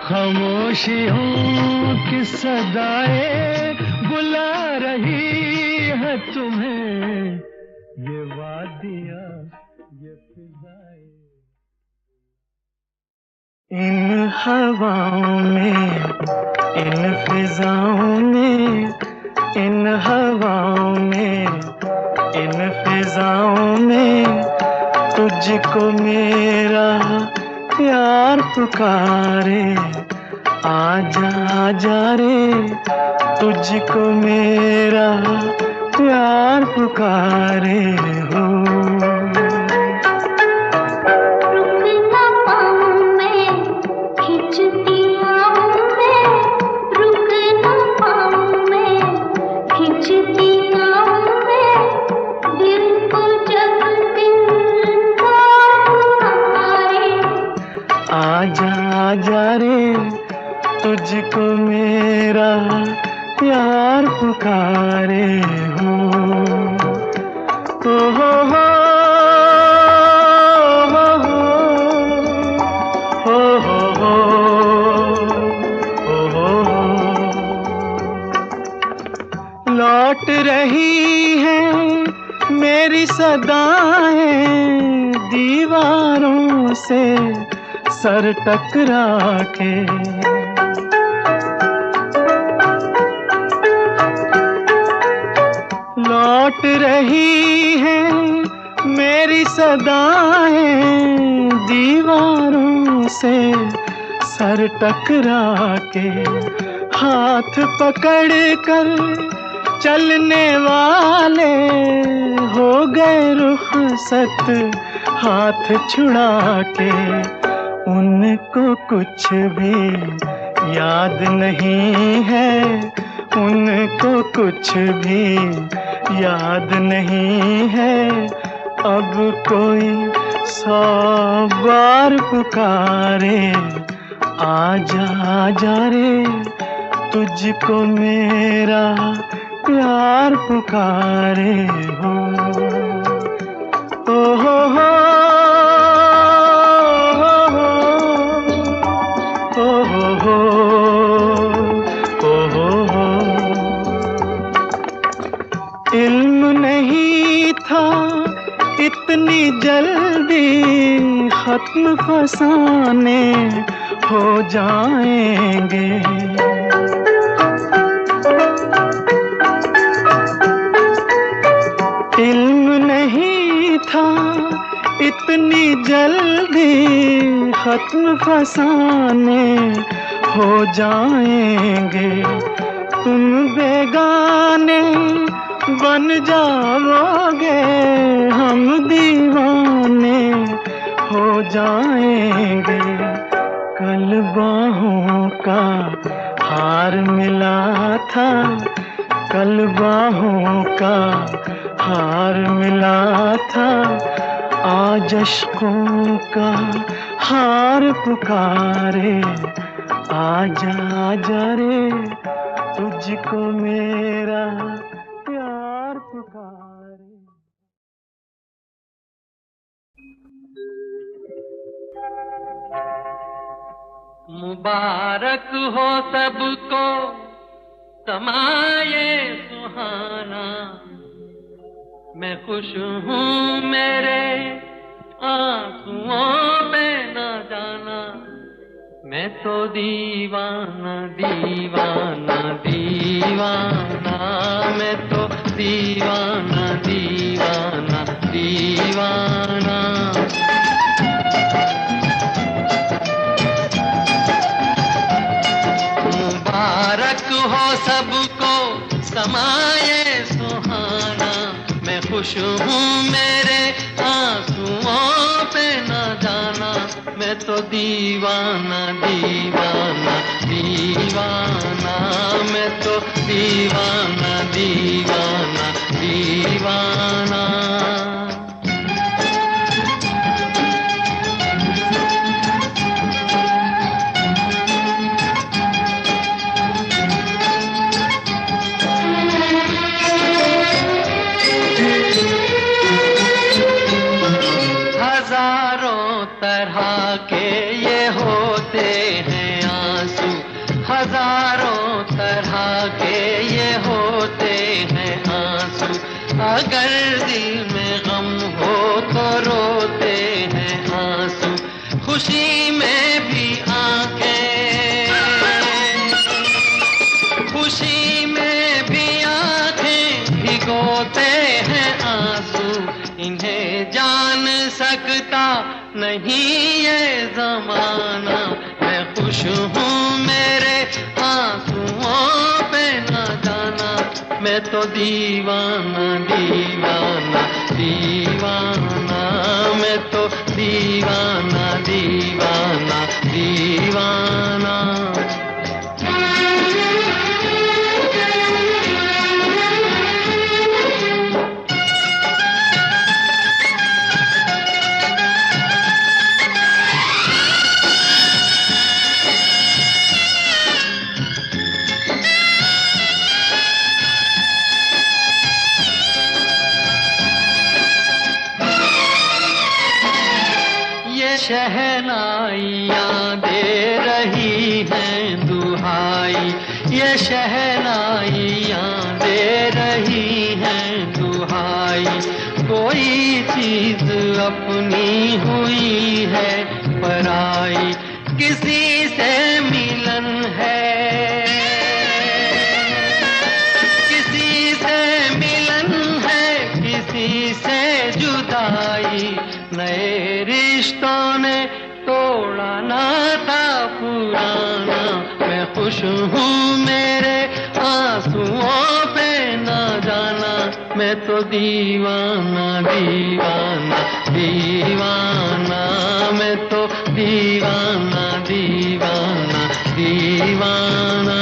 खामोशियों की सदाएं बुला रही है तुम्हें। ये वादियाँ ये फिजाएं। इन हवाओं में, इन फिजाओं में, इन हवाओं में, इन फिजाओं में तुझको मेरा प्यार पुकारे। आजा आजा रे, तुझको मेरा प्यार पुकारे हो। आजा आजा रे, तुझको मेरा प्यार पुकारे हो। हो हो लौट रही है मेरी सदाएं दीवारों से सर टकरा के। लौट रही है मेरी सदाएं दीवारों से सर टकरा के। हाथ पकड़ कर चलने वाले हो गए रुखसत हाथ छुड़ा के। उनको कुछ भी याद नहीं है, उनको कुछ भी याद नहीं है। अब कोई 100 बार पुकारे, आजा आजा रे तुझको मेरा प्यार पुकारे हो। ओ हो हो ओ हो ओ हो। इल्म नहीं था इतनी जल्दी खत्म फसाने हो जाएंगे। इल्म नहीं था इतनी जल्दी खत्म फसाने हो जाएंगे। तुम बेगाने बन जाओगे हम दीवाने हो जाएंगे। कल बाहों का हार मिला था, कल बाहों का हार मिला था, आज अश्कों का हार पुकारे। आजा आजा रे तुझको मेरा प्यार पुकारे। मुबारक हो सबको समाये सुहाना, मैं खुश हूँ मेरे आंसुओं पे न जाना। मैं तो दीवाना दीवाना दीवाना, मैं तो दीवाना दीवाना दीवाना। मुबारक हो सबको समाये सुहाना, मैं खुश हूँ मेरे आंसुओं पे न जाना। मैं तो दीवाना दीवाना दीवाना, मैं तो दीवाना दीवाना दीवाना। तरह के ये होते हैं आंसू, हजारों तरह के ये होते हैं आंसू। अगर दिल में गम हो तो रोते हैं आंसू, खुशी में भी आंखें, खुशी में भी आंखें भिगोते हैं आंसू। इन्हें जान सकता नहीं ये ज़माना, मैं खुश हूँ मेरे आंसुओं पे न जाना। मैं तो दीवाना दीवाना दीवाना, मैं तो दीवाना दीवाना दीवाना। शहनाइयाँ दे रही हैं दुहाई, ये शहनाइयाँ दे रही हैं दुहाई। कोई चीज अपनी हुई है पराई, किसी से मिलन है, किसी से मिलन है, किसी से जुदाई। नए रिश्तों ने तोड़ा नाता पुराना, मैं खुश हूँ मेरे आंसुओं पे न जाना। मैं तो दीवाना दीवाना दीवाना, मैं तो दीवाना दीवाना दीवाना।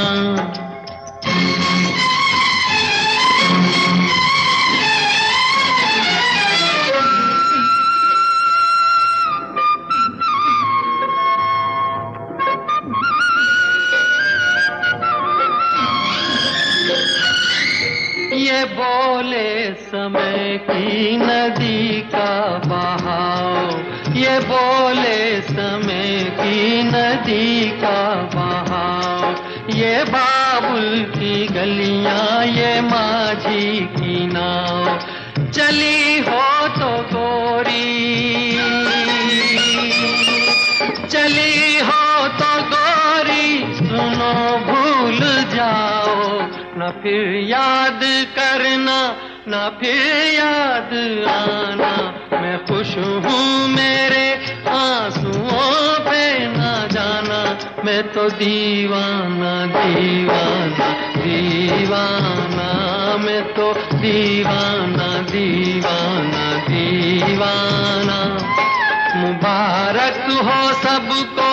समय की नदी का बहाव, ये बोले समय की नदी का बहाव, ये बाबुल की गलियां, ये माझी की नाव, चली हो तो गोरी, चली हो तो गोरी, सुनो भूल जाओ, न फिर याद करना, न फिर याद आना, मैं खुश हूँ मेरे आंसुओं पे ना जाना, मैं तो दीवाना दीवाना दीवाना, मैं तो दीवाना दीवाना दीवाना। मुबारक हो सबको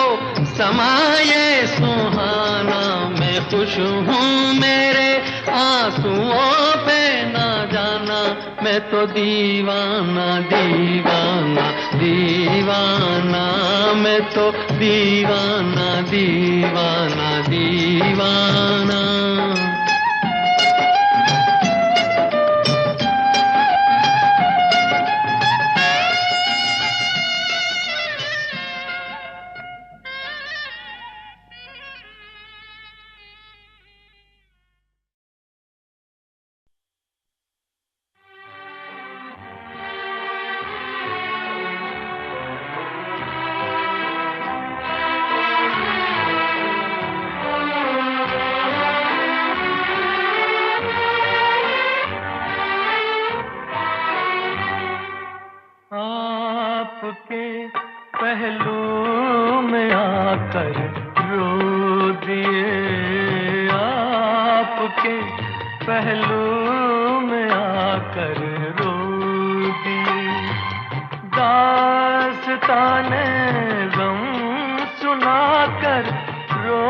समाये सुहाना, मैं खुश हूँ मेरे आंसुओं पे ना जाना, मैं तो दीवाना दीवाना दीवाना, मैं तो दीवाना दीवाना दीवाना। आपके पहलू में आकर रो दिए, आपके पहलू में आकर रो दिए, दास्ताने गम सुनाकर रो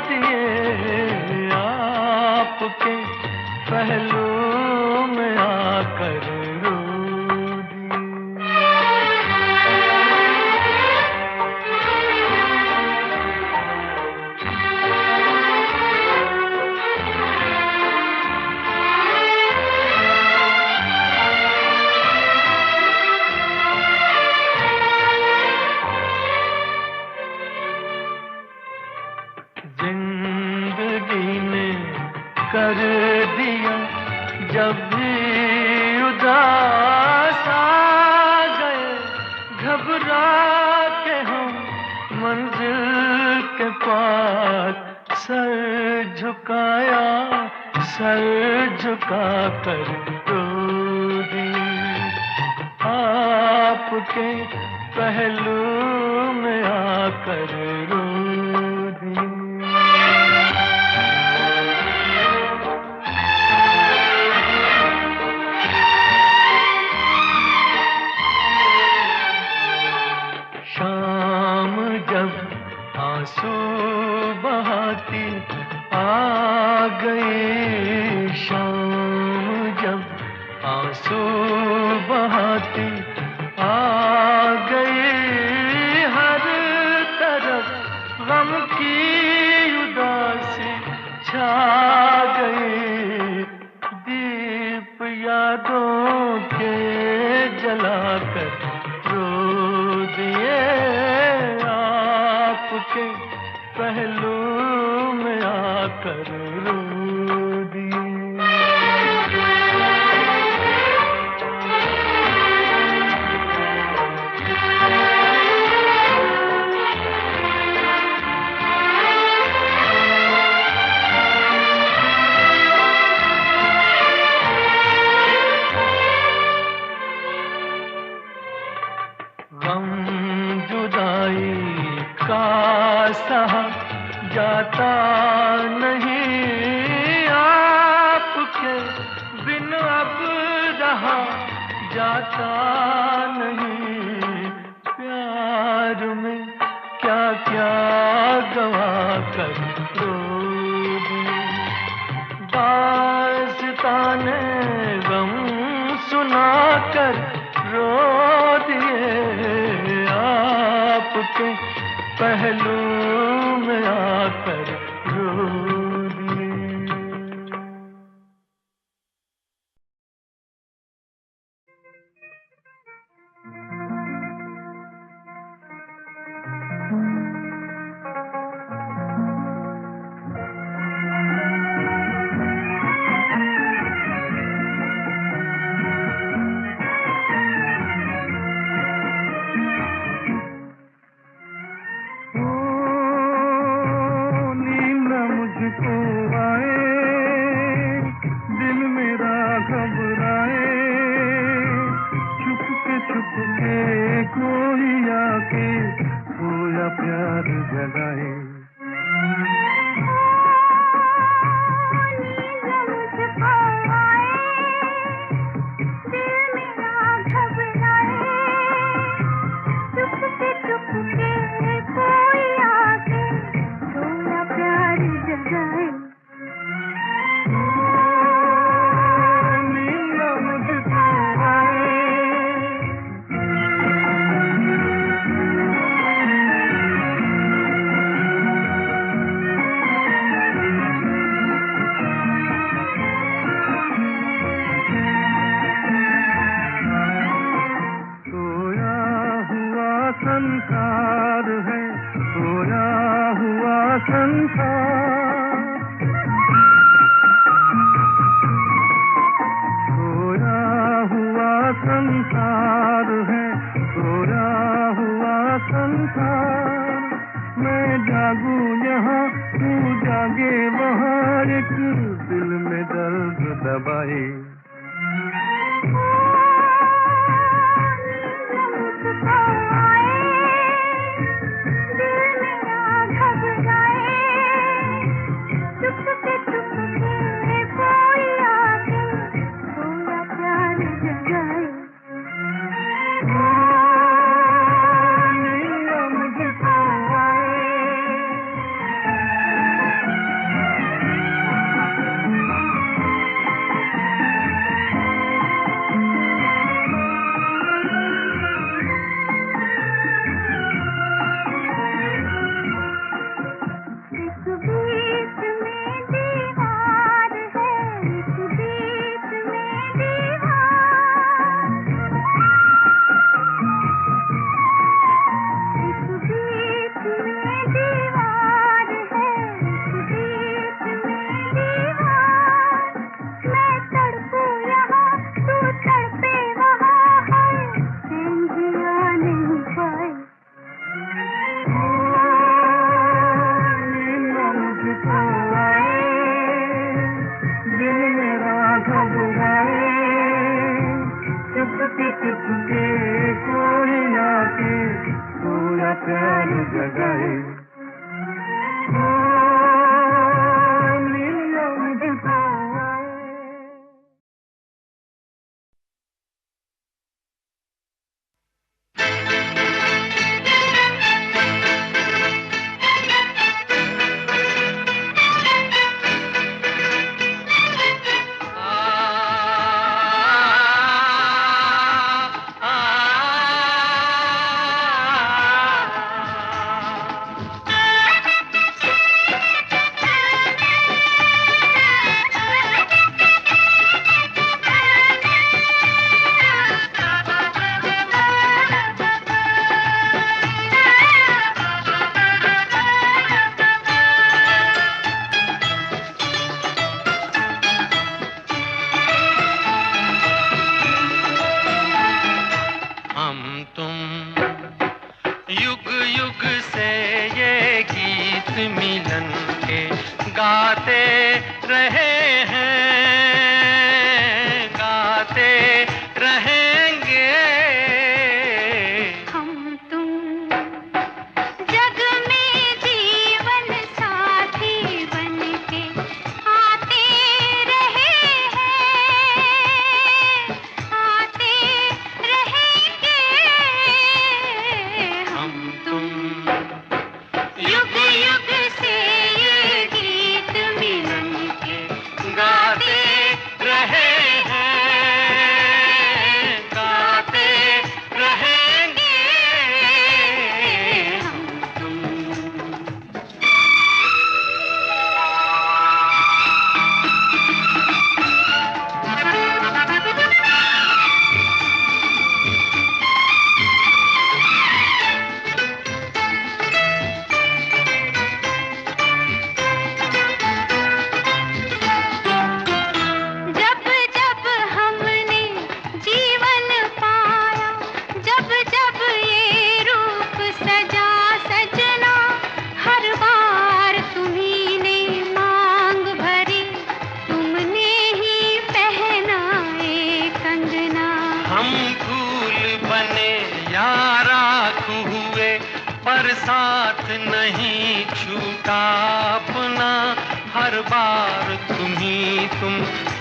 दिए, आपके पहलू में आकर रो दिए। जिंदगी ने कर दिया जब भी उदास आ गए, घबरा के हम मंजिल के पास सर झुकाया, सर झुका कर रो दिए, आपके पहलू में आकर रो दिए। शाम जब आंसू बहाती आ गई, शाम जब आंसू बहाती आ गई, हर तरफ गम की उदासी छा गई, दीप यादों के जलाकर रो दिए, आपके पहलू में आकर रो दिए। गम जुदाई का सहा जाता नहीं, आपके बिन अब रहा जाता नहीं, प्यार में क्या क्या गवा कर रो दिए, दास्ताने गम सुनाकर रो दिए, आपके पहलू में आकर रो प्यार जगाए। संसार है सोया हुआ संसार, सोया हुआ संसार है सोया हुआ संसार। मैं जागूं यहाँ तू जागे वहाँ, एक दिल में दर्द दबाए। प्यार जगाए। पर साथ नहीं छूटा अपना, हर बार तुम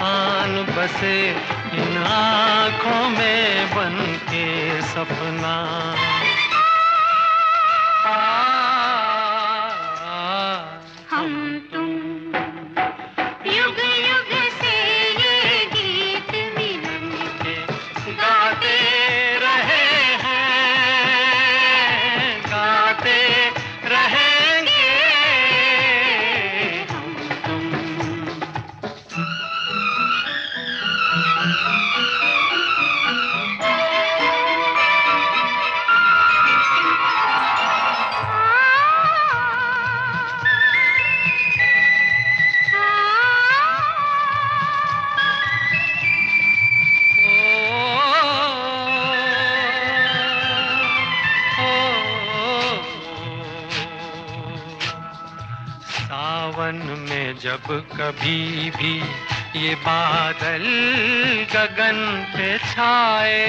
आन बसे इन आँखों में बन के सपना। हम तुम युग युग से ये गीत मिलन के गाते रहे हैं, गाते रहेंगे हम तुम। सावन में जब कभी भी ये बादल गगन पे छाए,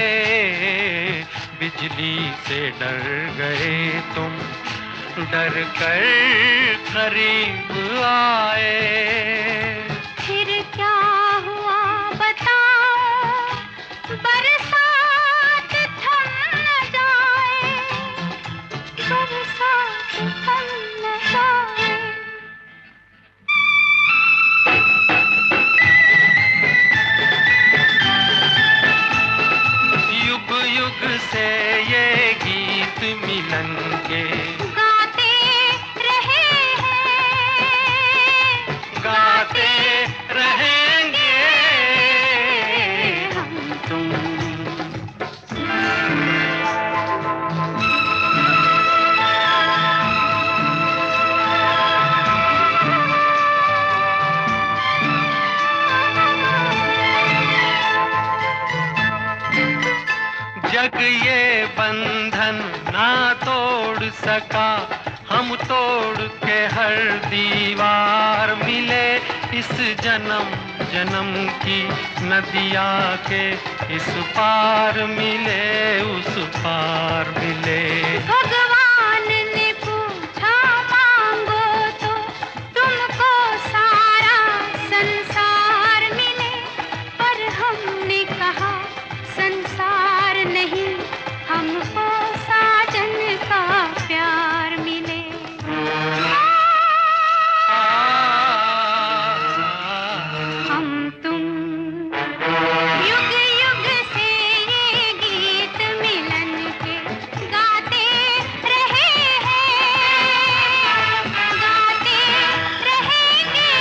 बिजली से डर गए तुम, डर कर करीब आए। फिर क्या हुआ बताओ, बरसात थम न जाए, बरसात थम न जाए। युग युग से ये गीत मिलन के गाते रहे हैं, गाते रहेंगे हम तुम। जग ये बंधन ना तोड़ सका, हम तोड़ के हर दीवार मिले। इस जन्म जन्म की नदिया के इस पार मिले, उस पार मिले। भगवान ने पूछा मांगो तो तुमको सारा संसार मिले, पर हमने कहा संसार नहीं, हमको साजन का प्यार मिले। हम तुम युग युग से ये गीत मिलन के गाते रहे हैं, गाते रहेंगे।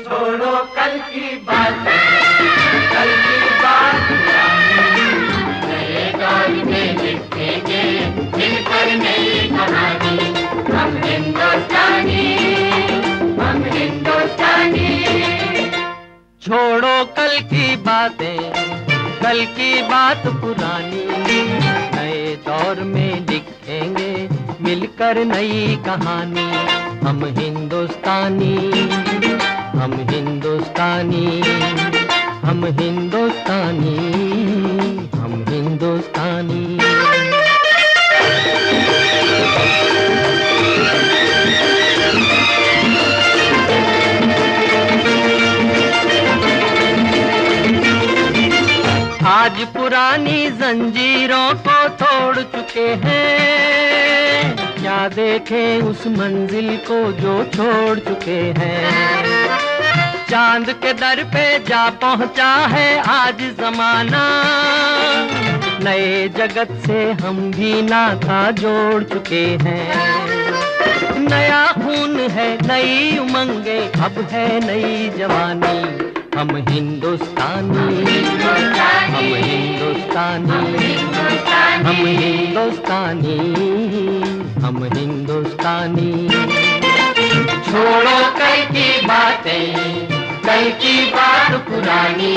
छोड़ो कल की बात, कल की बात नए दौर में लिखेंगे मिलकर नई कहानी। हम हिंदुस्तानी, हम हिंदुस्तानी। छोड़ो कल की बातें, कल की बात पुरानी, नए दौर में लिखेंगे मिलकर नई कहानी। हम हिंदुस्तानी, हम हिंदुस्तानी, हम हिंदुस्तानी, हम हिंदुस्तानी। आज पुरानी जंजीरों को तोड़ चुके हैं, क्या देखें उस मंजिल को जो छोड़ चुके हैं। चांद के दर पे जा पहुंचा है आज जमाना, नए जगत से हम भी नाता जोड़ चुके हैं। नया खून है, नई उमंगे, अब है नई जवानी। हम हिंदुस्तानी, हम हिंदुस्तानी, हम हिंदुस्तानी, हम हिंदुस्तानी। छोड़ो कल की बातें, कल की बात पुरानी,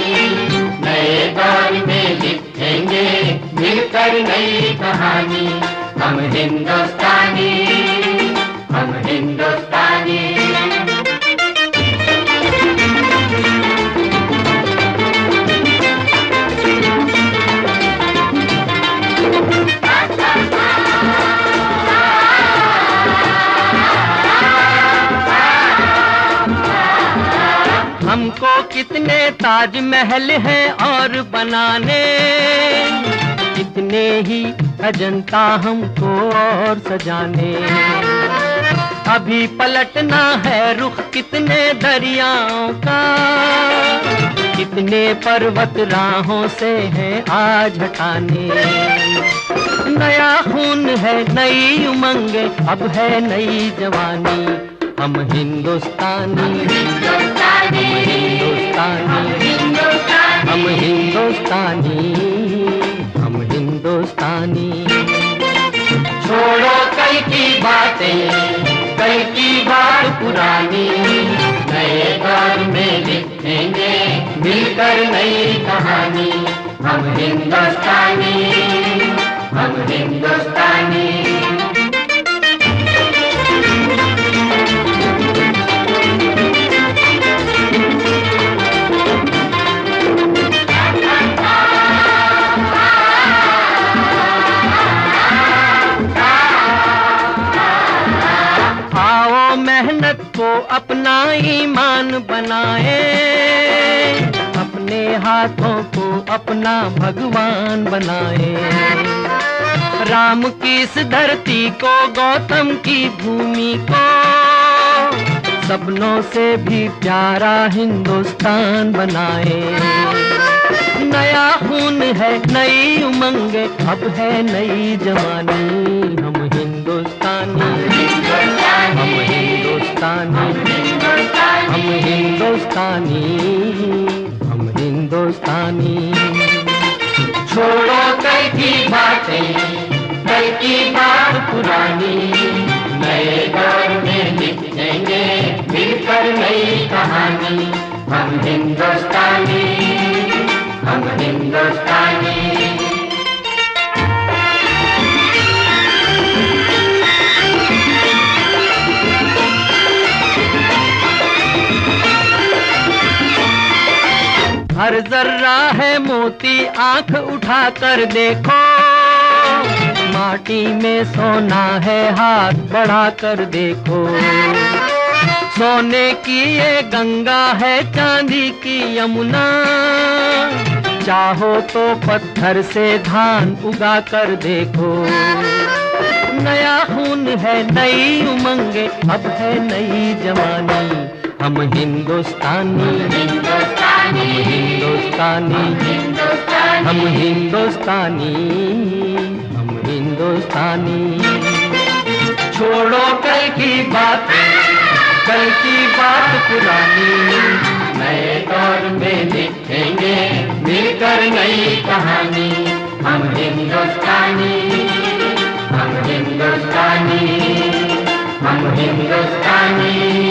नए दौर में मिलकर नई कहानी। हम हिंदुस्तानी, हम हिंदुस्तानी। हमको कितने ताजमहल हैं और बनाने, कितने ही अजंता हमको और सजाने। अभी पलटना है रुख कितने दरियाओं का, कितने पर्वत राहों से हैं आज हटाने। नया खून है, नई उमंग, अब है नई जवानी। हम हिंदुस्तानी, हम हिंदुस्तानी, हम हिंदुस्तानी, हम हिंदुस्तानी। छोड़ो कल की बातें, कल की बात पुरानी। नए दौर में लिखेंगे मिलकर नई कहानी। हम हिंदुस्तानी, हम हिंदुस्तानी। मेहनत को अपना ईमान बनाए, अपने हाथों को अपना भगवान बनाए। राम की इस धरती को, गौतम की भूमि को, सपनों से भी प्यारा हिंदुस्तान बनाए। नया खून है, नई उमंग, अब है नई जवानी। हम हिंदुस्तानी, हम हिंदुस्तानी, हम हिंदुस्तानी, हम हिंदुस्तानी। छोड़ो कल की बातें, कल की बात पुरानी। नए दौर में लिखेंगे मिलकर नई कहानी। हम हिंदुस्तानी, हम हिंदुस्तानी। हर जर्रा है मोती, आंख उठा कर देखो। माटी में सोना है, हाथ बढ़ा कर देखो। सोने की ये गंगा है, चांदी की यमुना। चाहो तो पत्थर से धान उगा कर देखो। नया खून है, नई उमंग, अब है नई जवानी। हम हिंदुस्तानी, हम हिंदुस्तानी, हम हिंदुस्तानी, हम हिंदुस्तानी। छोड़ो कल की बात, कल की बात पुरानी। नए दौर में लिखेंगे मिलकर नई कहानी। हम हिंदुस्तानी, हम हिंदुस्तानी, हम हिंदुस्तानी।